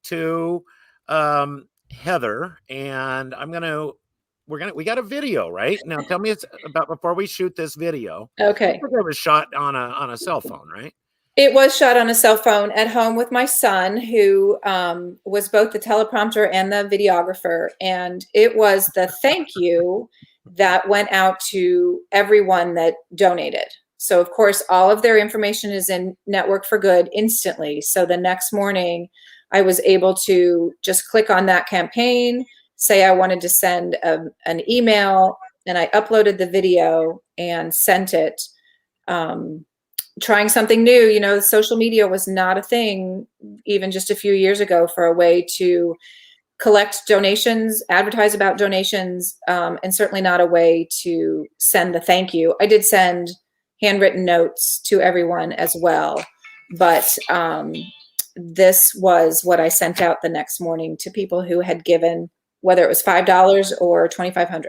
Speaker 1: to Heather, and we got a video right now. Tell me about before we shoot this video.
Speaker 2: Okay,
Speaker 1: it was shot on a cell phone, right?
Speaker 2: It was shot on a cell phone at home with my son, who was both the teleprompter and the videographer. And it was the thank you that went out to everyone that donated. So of course, all of their information is in Network for Good instantly. So the next morning I was able to just click on that campaign, say I wanted to send an email, and I uploaded the video and sent it. Trying something new, you know, social media was not a thing even just a few years ago for a way to collect donations, advertise about donations, and certainly not a way to send the thank you. I did send handwritten notes to everyone as well, but this was what I sent out the next morning to people who had given, whether it was $5 or $2,500.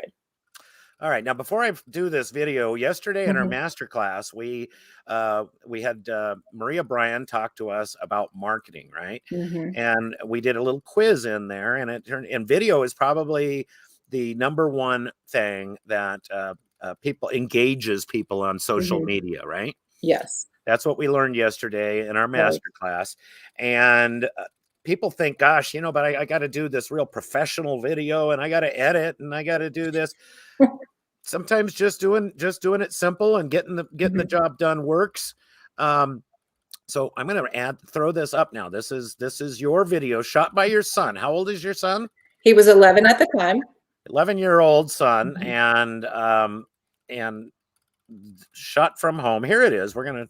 Speaker 1: All right. Now, before I do this video, yesterday in our masterclass, we had Maria Bryan talk to us about marketing, right? And we did a little quiz in there, and it turned. And video is probably the number one thing that people engages people on social media, right?
Speaker 2: Yes.
Speaker 1: That's what we learned yesterday in our masterclass, and people think, gosh, you know, but I got to do this real professional video, and I got to edit, and I got to do this. Sometimes just doing it simple and getting the job done works. So I'm going to throw this up now. This is your video shot by your son. How old is your son?
Speaker 2: He was 11 at the time.
Speaker 1: 11-year-old son, and shot from home. Here it is. We're going to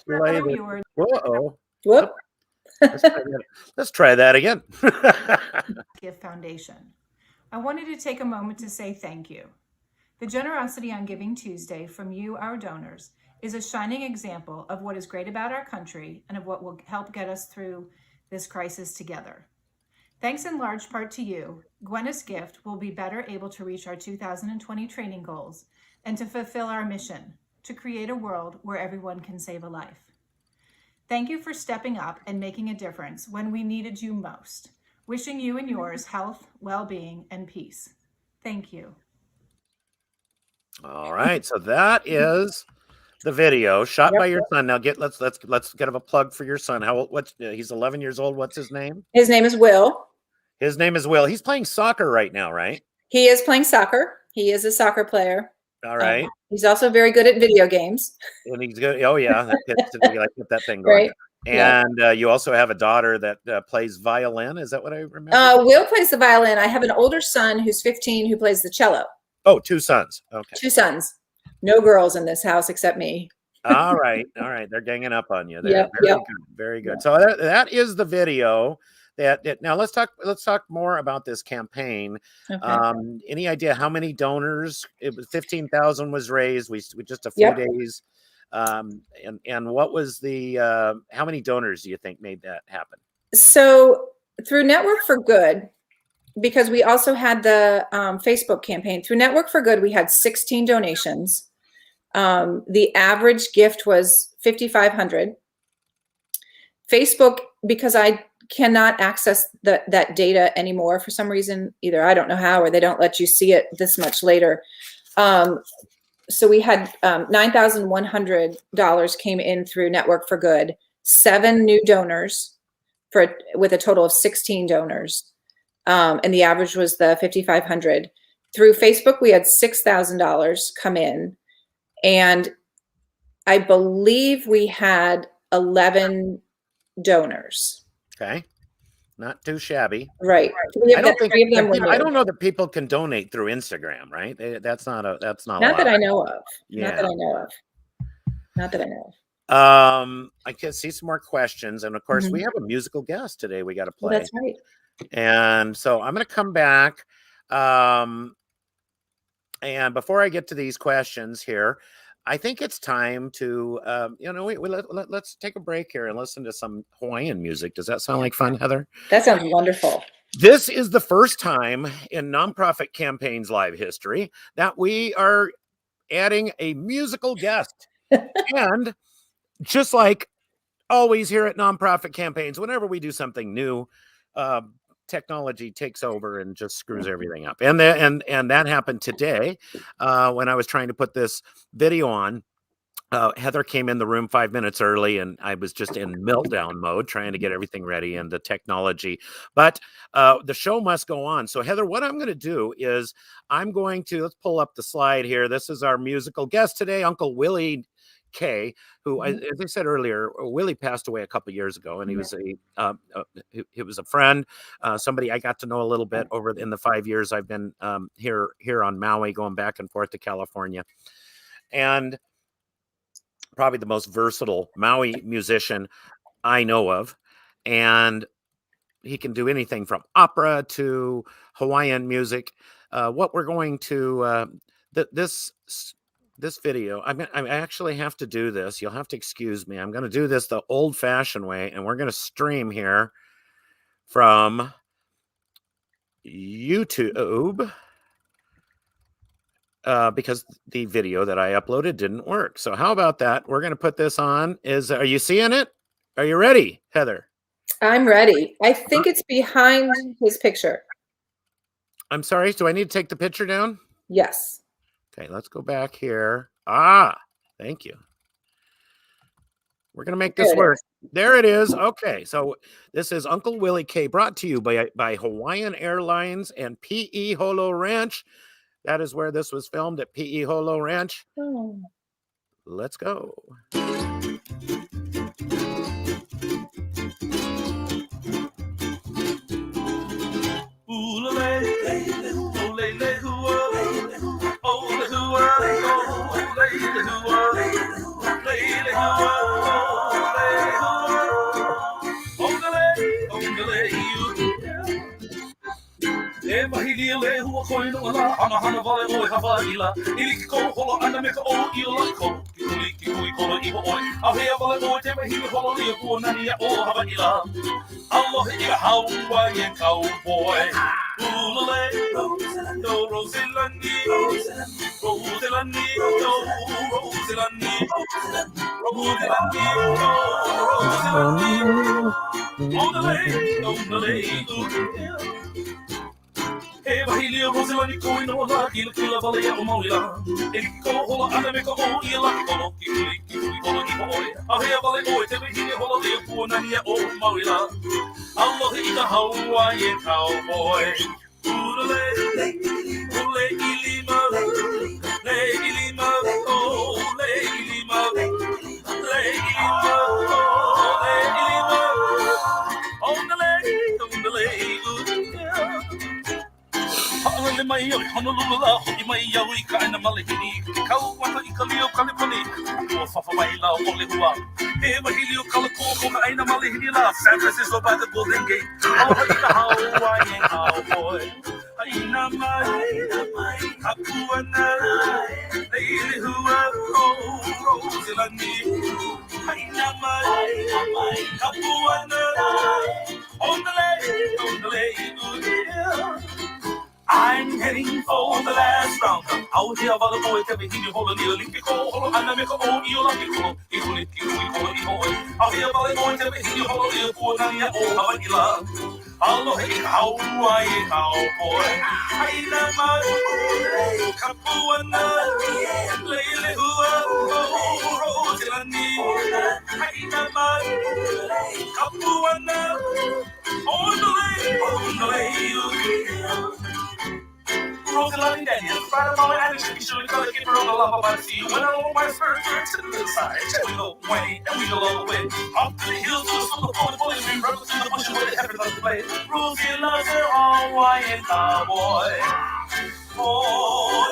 Speaker 1: play the, whoa.
Speaker 2: Whoop.
Speaker 1: Let's try that again.
Speaker 3: Give Foundation. I wanted to take a moment to say thank you. The generosity on Giving Tuesday from you, our donors, is a shining example of what is great about our country and of what will help get us through this crisis together. Thanks in large part to you, Gwyneth's gift will be better able to reach our 2020 training goals and to fulfill our mission to create a world where everyone can save a life. Thank you for stepping up and making a difference when we needed you most. Wishing you and yours health, well-being, and peace. Thank you.
Speaker 1: All right, so that is the video shot by your son. Now let's get a plug for your son. How old? He's 11 years old. What's his name?
Speaker 2: His name is Will.
Speaker 1: His name is Will. He's playing soccer right now, right?
Speaker 2: He is playing soccer. He is a soccer player.
Speaker 1: All right.
Speaker 2: He's also very good at video games.
Speaker 1: And he's good. Oh yeah, like get that thing going.
Speaker 2: Right.
Speaker 1: And you also have a daughter that plays violin. Is that what I remember?
Speaker 2: Will plays the violin. I have an older son who's 15 who plays the cello.
Speaker 1: Oh, two sons. Okay.
Speaker 2: Two sons. No girls in this house except me.
Speaker 1: All right. They're ganging up on you there.
Speaker 2: Yep,
Speaker 1: Very good. Very good. So that is the video. Now let's talk more about this campaign.
Speaker 2: Okay.
Speaker 1: Any idea how many donors? It was 15,000 was raised. We just a few days. And what was the how many donors do you think made that happen? So
Speaker 2: through Network for Good, because we also had the Facebook campaign, through Network for Good, we had 16 donations. The average gift was $5,500. Facebook, because I cannot access that data anymore for some reason, either I don't know how, or they don't let you see it this much later. So we had $9,100 came in through Network for Good, 7 new donors with a total of 16 donors. And the average was the $5,500. Through Facebook, we had $6,000 come in, and I believe we had 11 donors.
Speaker 1: Okay, not too shabby.
Speaker 2: Right.
Speaker 1: I don't know that people can donate through Instagram, right? That's not
Speaker 2: not that I know of.
Speaker 1: Yeah.
Speaker 2: Not that I know of. Not that I know of.
Speaker 1: I can see some more questions, and of course, we have a musical guest today. We got to play.
Speaker 2: Well, that's right.
Speaker 1: And so I'm going to come back. And before I get to these questions here, I think it's time to, let's take a break here and listen to some Hawaiian music. Does that sound like fun, Heather?
Speaker 2: That sounds wonderful.
Speaker 1: This is the first time in Nonprofit Campaigns Live history that we are adding a musical guest. And just like always here at Nonprofit Campaigns, whenever we do something new, technology takes over and just screws everything up. And that happened today when I was trying to put this video on. Heather came in the room 5 minutes early, and I was just in meltdown mode trying to get everything ready and the technology. But the show must go on. So, Heather, what I'm going to do is let's pull up the slide here. This is our musical guest today, Uncle Willie K, who, as I said earlier, Willie passed away a couple of years ago, and he was he was a friend, somebody I got to know a little bit over in the 5 years I've been here on Maui, going back and forth to California, and probably the most versatile Maui musician I know of. And he can do anything from opera to Hawaiian music. What we're going to this video, I actually have to do this. You'll have to excuse me. I'm going to do this the old-fashioned way, and we're going to stream here from YouTube. Because the video that I uploaded didn't work. So how about that? We're going to put this on. Are you seeing it? Are you ready, Heather?
Speaker 2: I'm ready. I think it's behind his picture.
Speaker 1: I'm sorry. Do I need to take the picture down?
Speaker 2: Yes.
Speaker 1: Okay, let's go back here. Thank you. We're going to make this work. There it is. Okay, so this is Uncle Willie K, brought to you by Hawaiian Airlines and P.E. Holo Ranch. That is where this was filmed, at P.E. Holo Ranch. Oh. Let's go. E mahili le hua koi no ala hana hana vale oi hawaila iliki ko holo ana me ka o I la ko ki kui kolo I oi a hea vale oi te mahili holo li ko nani o hawaila aloha I Hawaii and cowboy ulale no Rosilani Rosilani on the lake E mahili o Rosilani koi no la kila vale o maulila e ko hola ana me ka o I la kolo ki kui kolo I oi a hea vale oi te mahili holo le ko nani o maulila aloha I Hawaii and cowboy ulale ule ilima le ilima oh le ilima le ilima oh le ilima on the lake Ha'alele mai au Honolulu la hoki mai au I ka ina malihini Kau wata I ka leo kalipani Ua whafa mai la o le hua E mahili o kalako ko ka ina malihini la San Francisco by the Golden Gate Aloha I ka Hawaiian cowboy Haina mai Hapuana Leile hua o Rosilani Haina mai Hapuana On the lake I'm heading for the last round. Out here, about the boy, tell me, he hold a little Olympico, and I make a old Olympico. He will out here, about the boy, tell me, he hold a little Nania or Havila. Aloha, Hawaii, cowboy. I love my Capuana, Lele, Rosilani. I love my Capuana, on the lake. Rosalie Daniels, right about my attitude, be sure to color keep her on the lava by the sea. When I roll my spurs, to the side, we go away, and we go all the way. Up to the hills, to the soul of the boys, we run to the bush where the heaven does play. Rosie loves her Hawaiian cowboy. Oh,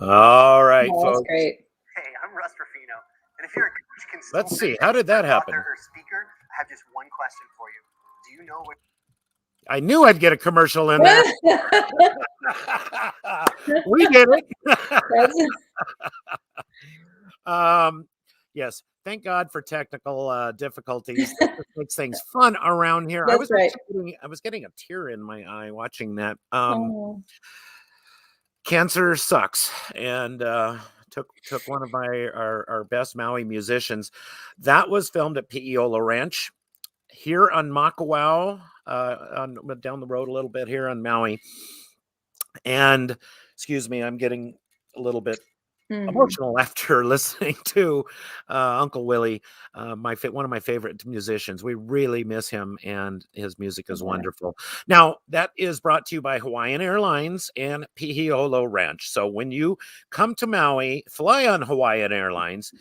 Speaker 1: All right,
Speaker 2: folks.
Speaker 1: That's
Speaker 2: great.
Speaker 4: Hey, I'm Russ Ruffino, and if you're a coach,
Speaker 1: let's see, how did that happen?
Speaker 4: Author or speaker, I have just one question for you. Do you know what?
Speaker 1: I knew I'd get a commercial in that. We did it. Yes. Thank God for technical difficulties. That just makes things fun around here.
Speaker 2: That's right.
Speaker 1: I was getting a tear in my eye watching that.
Speaker 2: Oh.
Speaker 1: Cancer sucks, and took one of our best Maui musicians. That was filmed at Pi'iola Ranch here on Makawao, down the road a little bit here on Maui. And excuse me, I'm getting a little bit emotional after listening to Uncle Willie, one of my favorite musicians. We really miss him, and his music is wonderful. Now, that is brought to you by Hawaiian Airlines and Pi'iola Ranch. So when you come to Maui, fly on Hawaiian Airlines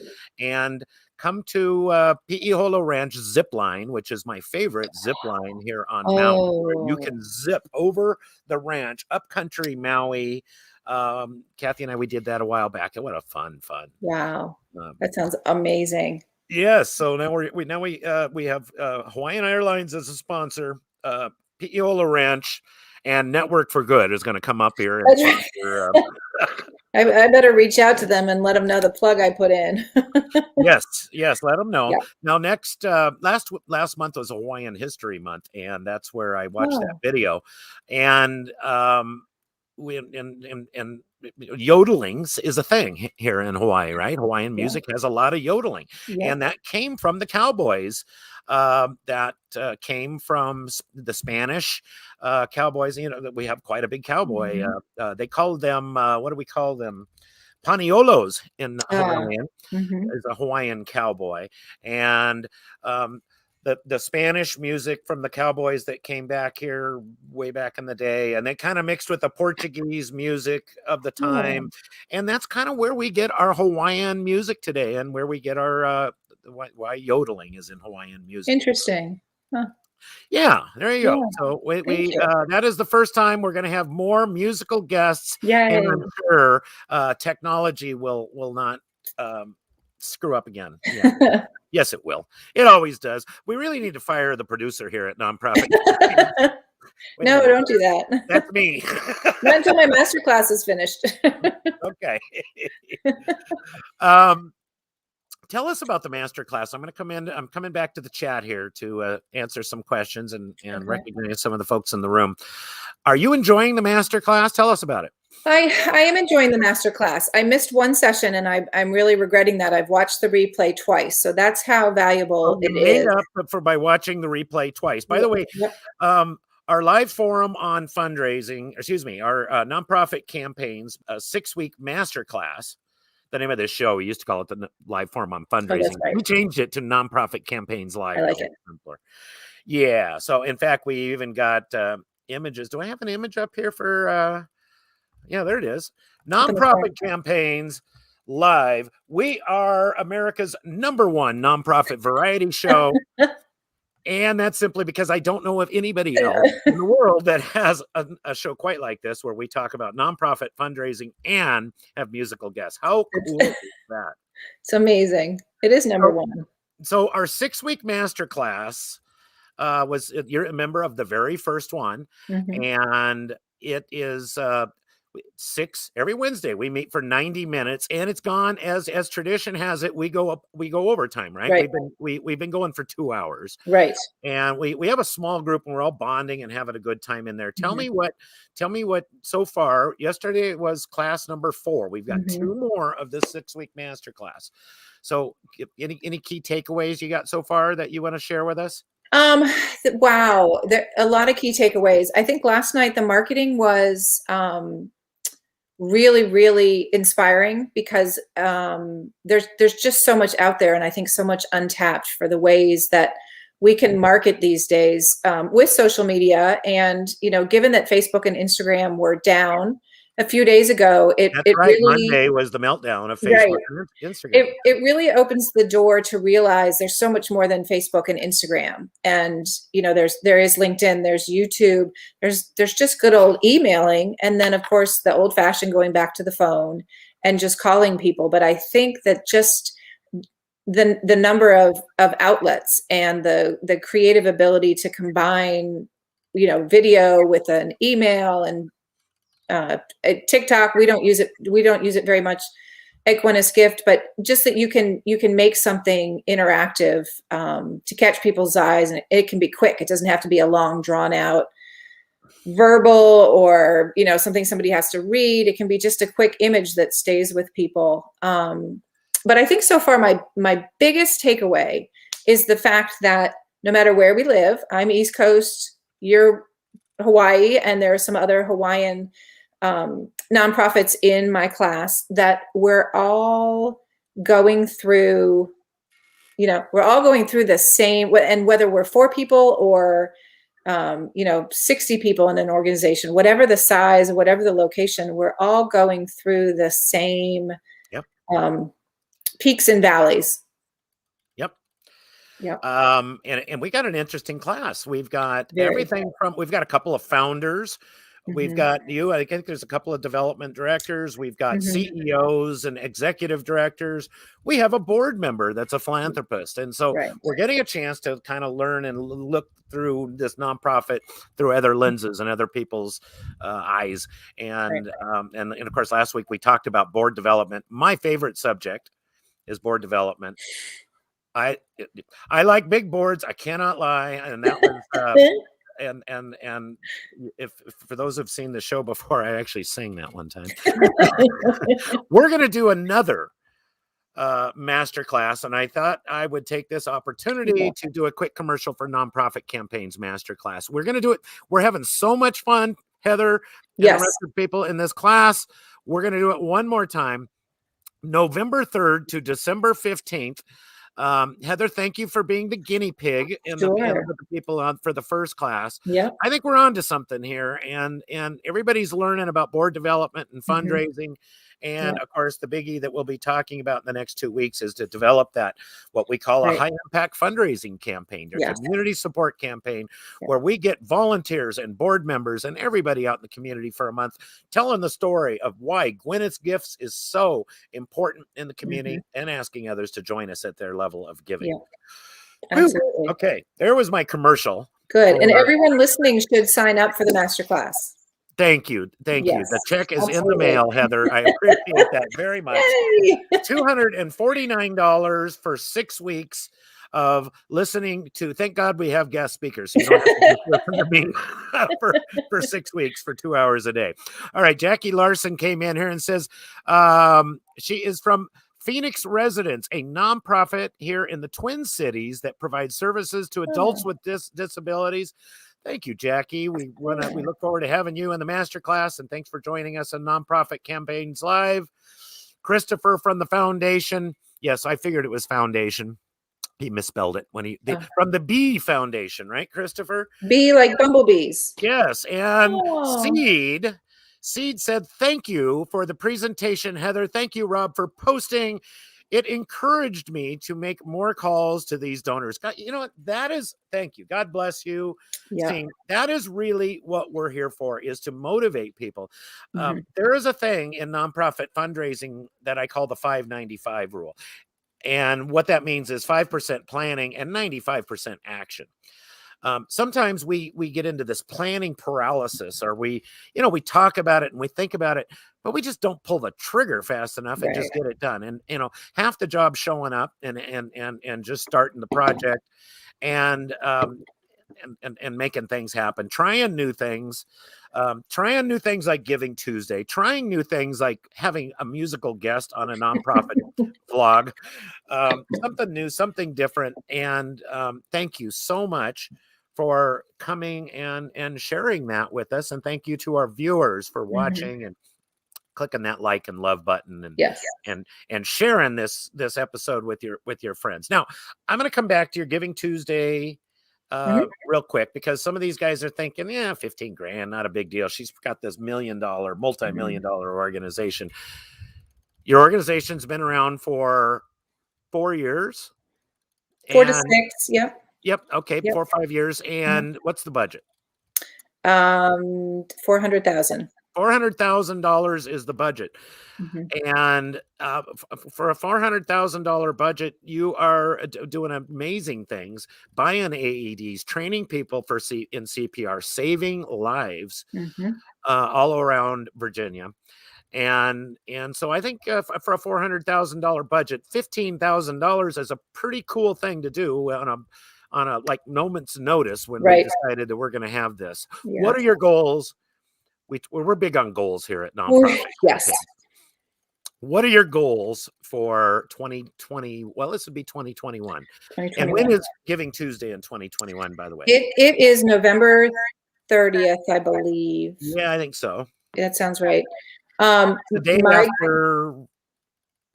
Speaker 1: and come to Pi'iola Ranch zip line, which is my favorite zip line here on Maui, where you can zip over the ranch, upcountry Maui. Kathy and I, we did that a while back. What a fun.
Speaker 2: Wow. That sounds amazing.
Speaker 1: Yes. So now we have Hawaiian Airlines as a sponsor, Pi'iola Ranch, and Network for Good is going to come up here. And sponsor,
Speaker 2: I better reach out to them and let them know the plug I put in.
Speaker 1: Yes, let them know.
Speaker 2: Yeah.
Speaker 1: Now, next last month was Hawaiian History Month, and that's where I watched that video. And yodelings is a thing here in Hawaii, right? Hawaiian music has a lot of yodeling, and that came from the cowboys. That came from the Spanish cowboys. You know, that we have quite a big cowboy. They called them what do we call them? Paniolos in Hawaiian. Is a Hawaiian cowboy, and the Spanish music from the cowboys that came back here way back in the day, and they kind of mixed with the Portuguese music of the time. And that's kind of where we get our Hawaiian music today, and where we get our why yodeling is in Hawaiian music.
Speaker 2: Interesting. Huh.
Speaker 1: Yeah, there you go. So we that is the first time we're going to have more musical guests.
Speaker 2: Yay.
Speaker 1: And I'm sure technology will not screw up again. Yeah. Yes, it will. It always does. We really need to fire the producer here at Nonprofit.
Speaker 2: No, don't do that.
Speaker 1: That's me.
Speaker 2: Not until my masterclass is finished.
Speaker 1: Okay. Tell us about the masterclass. I'm coming back to the chat here to answer some questions and recognize some of the folks in the room. Are you enjoying the masterclass? Tell us about it.
Speaker 2: I am enjoying the masterclass. I missed one session, and I'm really regretting that. I've watched the replay twice, so that's how valuable it is.
Speaker 1: By watching the replay twice. By the way, our live forum on fundraising, our nonprofit campaigns, 6-week masterclass. The name of this show, we used to call it the live forum on fundraising.
Speaker 2: Right.
Speaker 1: We changed it to Nonprofit Campaigns Live.
Speaker 2: I like it.
Speaker 1: Yeah. So in fact, we even got images. Do I have an image up here for? Yeah, there it is. Nonprofit Campaigns Live. We are America's #1 nonprofit variety show. And that's simply because I don't know of anybody else in the world that has a show quite like this, where we talk about nonprofit fundraising and have musical guests. How cool is that?
Speaker 2: It's amazing. It is #1.
Speaker 1: So our 6-week masterclass you're a member of the very first one, and it is every Wednesday. We meet for 90 minutes, and it's gone as tradition has it. We go overtime, right? We've been going for 2 hours,
Speaker 2: right?
Speaker 1: And we have a small group, and we're all bonding and having a good time in there. Tell me what so far. Yesterday was class number 4. We've got 2 more of this 6-week masterclass. So, any key takeaways you got so far that you want to share with us?
Speaker 2: Wow, there a lot of key takeaways. I think last night the marketing was really, really inspiring, because there's just so much out there, and I think so much untapped for the ways that we can market these days with social media. And given that Facebook and Instagram were down a few days ago, it really,
Speaker 1: Monday was the meltdown of Facebook and Instagram.
Speaker 2: It really opens the door to realize there's so much more than Facebook and Instagram. And there is LinkedIn, there's YouTube, there's just good old emailing, and then of course the old fashioned going back to the phone and just calling people. But I think that just the number of outlets and the creative ability to combine video with an email and TikTok. We don't use it very much at Gwyneth's Gift, but just that you can make something interactive to catch people's eyes, and it can be quick. It doesn't have to be a long, drawn out verbal or something somebody has to read. It can be just a quick image that stays with people. But I think so far my biggest takeaway is the fact that no matter where we live, I'm East Coast, you're Hawaii, and there are some other Hawaiian nonprofits in my class, that we're all going through the same, and whether we're 4 people or 60 people in an organization, whatever the size, whatever the location, we're all going through the same peaks and valleys.
Speaker 1: Yep. And we got an interesting class. We've got we've got a couple of founders. We've got you. I think there's a couple of development directors. We've got CEOs and executive directors. We have a board member that's a philanthropist. And so we're getting a chance to kind of learn and look through this nonprofit through other lenses and other people's eyes. And of course, last week we talked about board development. My favorite subject is board development. I like big boards. I cannot lie. And that was and if for those who've seen the show before, I actually sang that one time. We're going to do another masterclass, and I thought I would take this opportunity to do a quick commercial for Nonprofit Campaigns Masterclass. We're going to do it. We're having so much fun, Heather, and the rest of the people in this class. We're going to do it one more time, November 3rd to December 15th. Heather, thank you for being the guinea pig and the people on for the first class.
Speaker 2: Yeah,
Speaker 1: I think we're on to something here, and everybody's learning about board development and fundraising. And of course, the biggie that we'll be talking about in the next 2 weeks is to develop that, what we call a high impact fundraising campaign, a community support campaign, where we get volunteers and board members and everybody out in the community for a month, telling the story of why Gwyneth's Gifts is so important in the community and asking others to join us at their level of giving.
Speaker 2: Absolutely.
Speaker 1: Okay, there was my commercial.
Speaker 2: Good. And everyone listening should sign up for the masterclass.
Speaker 1: Thank you. Thank you. The check is in the mail, Heather. I appreciate that very much. $249 for 6 weeks of listening to. Thank God we have guest speakers. So you don't have to listen to me for 6 weeks for 2 hours a day. All right. Jackie Larson came in here and says she is from Phoenix Residents, a nonprofit here in the Twin Cities that provides services to adults with disabilities. Thank you, Jackie. We look forward to having you in the masterclass, and thanks for joining us on Nonprofit Campaigns Live. Christopher from the Foundation. Yes, I figured it was Foundation. He misspelled it when from the B Foundation, right, Christopher?
Speaker 2: B like bumblebees.
Speaker 1: Yes, and Seed said, thank you for the presentation, Heather. Thank you, Rob, for posting. It encouraged me to make more calls to these donors. God, you know what? Thank you. God bless you.
Speaker 2: Yeah.
Speaker 1: That is really what we're here for, is to motivate people. There is a thing in nonprofit fundraising that I call the 595 rule. And what that means is 5% planning and 95% action. Sometimes we get into this planning paralysis, or we talk about it and we think about it, but we just don't pull the trigger fast enough and just get it done. And, half the job showing up and just starting the project and making things happen, trying new things like GivingTuesday, trying new things like having a musical guest on a nonprofit vlog, something new, something different. And thank you so much for coming and sharing that with us. And thank you to our viewers for watching and clicking that like and love button and sharing this episode with your friends. Now, I'm going to come back to your Giving Tuesday real quick, because some of these guys are thinking, $15,000, not a big deal. She's got this multi-million-dollar organization. Your organization's been around for 4 years.
Speaker 2: 4 to 6. Yep.
Speaker 1: Yep. Okay. Yep. 4 or 5 years. And what's the budget?
Speaker 2: $400,000.
Speaker 1: $400,000 is the budget.
Speaker 2: Mhm.
Speaker 1: And for a $400,000 budget, you are doing amazing things, buying AEDs, training people in CPR, saving lives
Speaker 2: Mhm.
Speaker 1: all around Virginia. And so I think for a $400,000 budget, $15,000 is a pretty cool thing to do on a like moment's notice when we
Speaker 2: Right.
Speaker 1: decided that we're going to have this.
Speaker 2: Yeah.
Speaker 1: What are your goals? We're big on goals here at Nonprofit.
Speaker 2: Yes.
Speaker 1: What are your goals for 2020? Well, this would be 2021. And
Speaker 2: 2021.
Speaker 1: when is Giving Tuesday in 2021, by the way?
Speaker 2: It is November 30th, I believe.
Speaker 1: Yeah, I think so.
Speaker 2: That sounds right.
Speaker 1: The day after.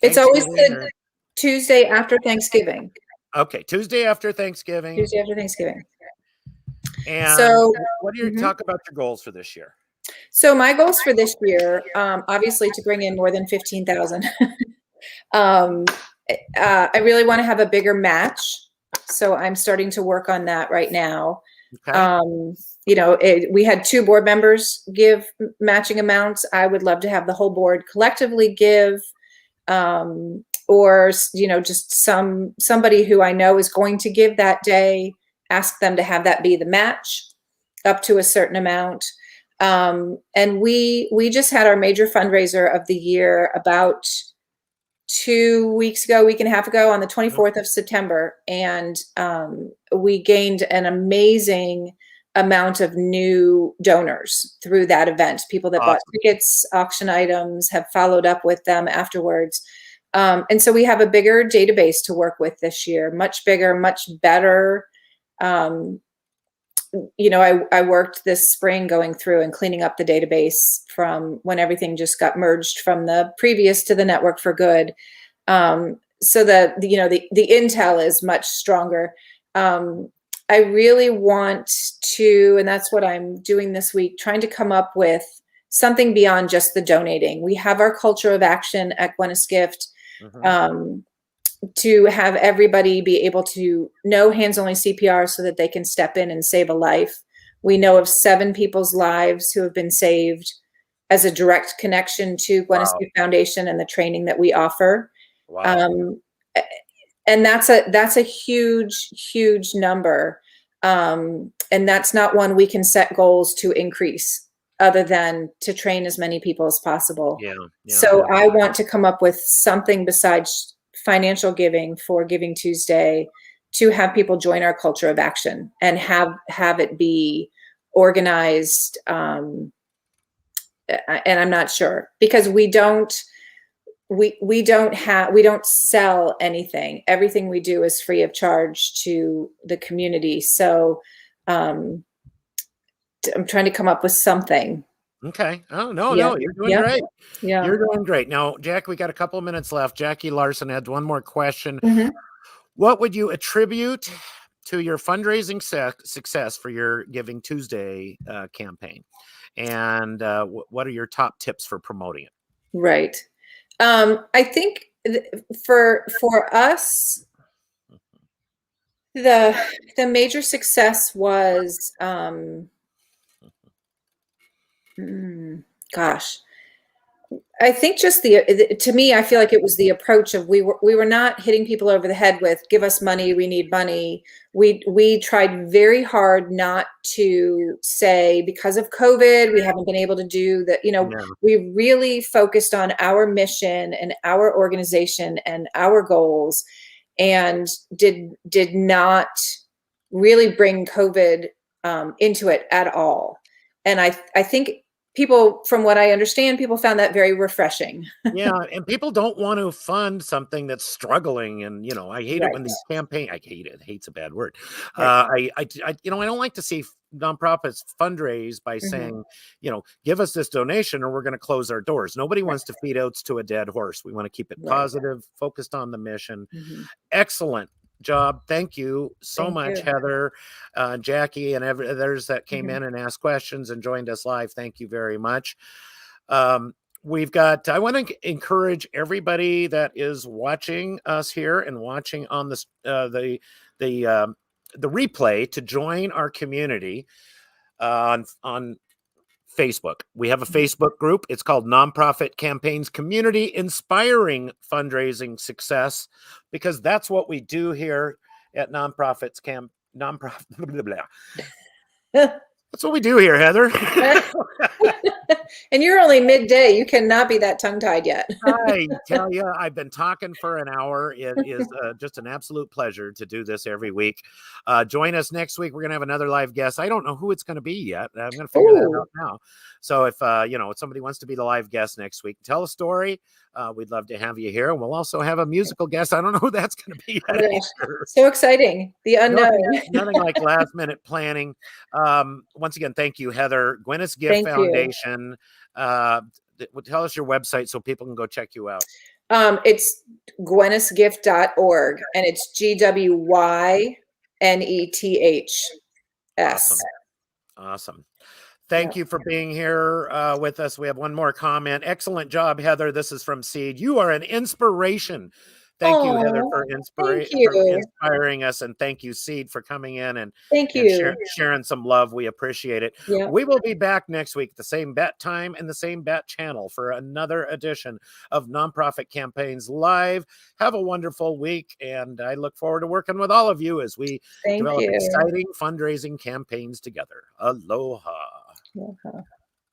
Speaker 2: It's always
Speaker 1: Thanksgiving,
Speaker 2: the Tuesday after Thanksgiving.
Speaker 1: Okay, Tuesday after Thanksgiving.
Speaker 2: Tuesday after Thanksgiving.
Speaker 1: And
Speaker 2: So,
Speaker 1: what do you talk about your goals for this year?
Speaker 2: So my goals for this year, obviously to bring in more than 15,000. I really want to have a bigger match. So I'm starting to work on that right now.
Speaker 1: Okay.
Speaker 2: You know, we had 2 board members give matching amounts. I would love to have the whole board collectively give, or, you know, just somebody who I know is going to give that day, ask them to have that be the match up to a certain amount. And we just had our major fundraiser of the year about 2 weeks ago, week and a half ago, on the 24th of September. And we gained an amazing amount of new donors through that event. People that bought tickets, auction items, have followed up with them afterwards. And so we have a bigger database to work with this year, much bigger, much better. You know, I worked this spring going through and cleaning up the database from when everything just got merged from the previous to the Network for Good. So that, you know, the intel is much stronger. I really want to, and that's what I'm doing this week, trying to come up with something beyond just the donating. We have our culture of action at Gwyneth's Gift. To have everybody be able to know hands-only CPR so that they can step in and save a life. We know of 7 people's lives who have been saved as a direct connection to Gwyneth's Gift Foundation and the training that we offer. Wow. And that's a huge, huge number. And that's not one we can set goals to increase other than to train as many people as possible. So I want to come up with something besides financial giving for Giving Tuesday to have people join our culture of action and have it be organized. And I'm not sure, because we don't sell anything. Everything we do is free of charge to the community. So I'm trying to come up with something.
Speaker 1: Okay. Oh, no, you're doing great.
Speaker 2: Yeah.
Speaker 1: You're doing great. Now, Jack, we got a couple of minutes left. Jackie Larson had one more question. What would you attribute to your fundraising success for your Giving Tuesday campaign? And what are your top tips for promoting it?
Speaker 2: Right. I think for us, the major success was, gosh, I think just to me, I feel like it was the approach of we were not hitting people over the head with give us money, we need money. We tried very hard not to say because of COVID we haven't been able to do that. You know, we really focused on our mission and our organization and our goals, and did not really bring COVID into it at all. And I think people, from what I understand, people found that very refreshing.
Speaker 1: Yeah, and people don't want to fund something that's struggling. And, you know, I hate it when these campaign, I hate it. Hate's a bad word. I don't like to see nonprofits fundraise by saying, you know, give us this donation or we're going to close our doors. Nobody wants to feed oats to a dead horse. We want to keep it positive, focused on the mission. Excellent job. Thank you so much, Heather, Jackie, and others that came in and asked questions and joined us live. Thank you very much. I want to encourage everybody that is watching us here and watching on the replay to join our community on Facebook. We have a Facebook group. It's called Nonprofit Campaigns Community Inspiring Fundraising Success, because that's what we do here at Nonprofits Camp. That's what we do here, Heather.
Speaker 2: And you're only midday. You cannot be that tongue-tied yet.
Speaker 1: I tell you, I've been talking for an hour. It is just an absolute pleasure to do this every week. Join us next week. We're going to have another live guest. I don't know who it's going to be yet. I'm going to figure that out now. So if somebody wants to be the live guest next week, tell a story. We'd love to have you here. And we'll also have a musical guest. I don't know who that's going to be yet.
Speaker 2: So exciting. The unknown.
Speaker 1: Nothing like last minute planning. Once again, thank you, Heather. Gwyneth's Gift Foundation. Tell us your website so people can go check you out.
Speaker 2: It's gwynethsgift.org, and it's GWYNETHS.
Speaker 1: Awesome. Thank you for being here with us. We have one more comment. Excellent job, Heather. This is from Seed. You are an inspiration. Thank you, Heather, for inspiring us. And thank you, Seed, for coming in and sharing some love. We appreciate it. Yeah. We will be back next week, the same bat time and the same bat channel, for another edition of Nonprofit Campaigns Live. Have a wonderful week. And I look forward to working with all of you as we develop exciting fundraising campaigns together. Aloha.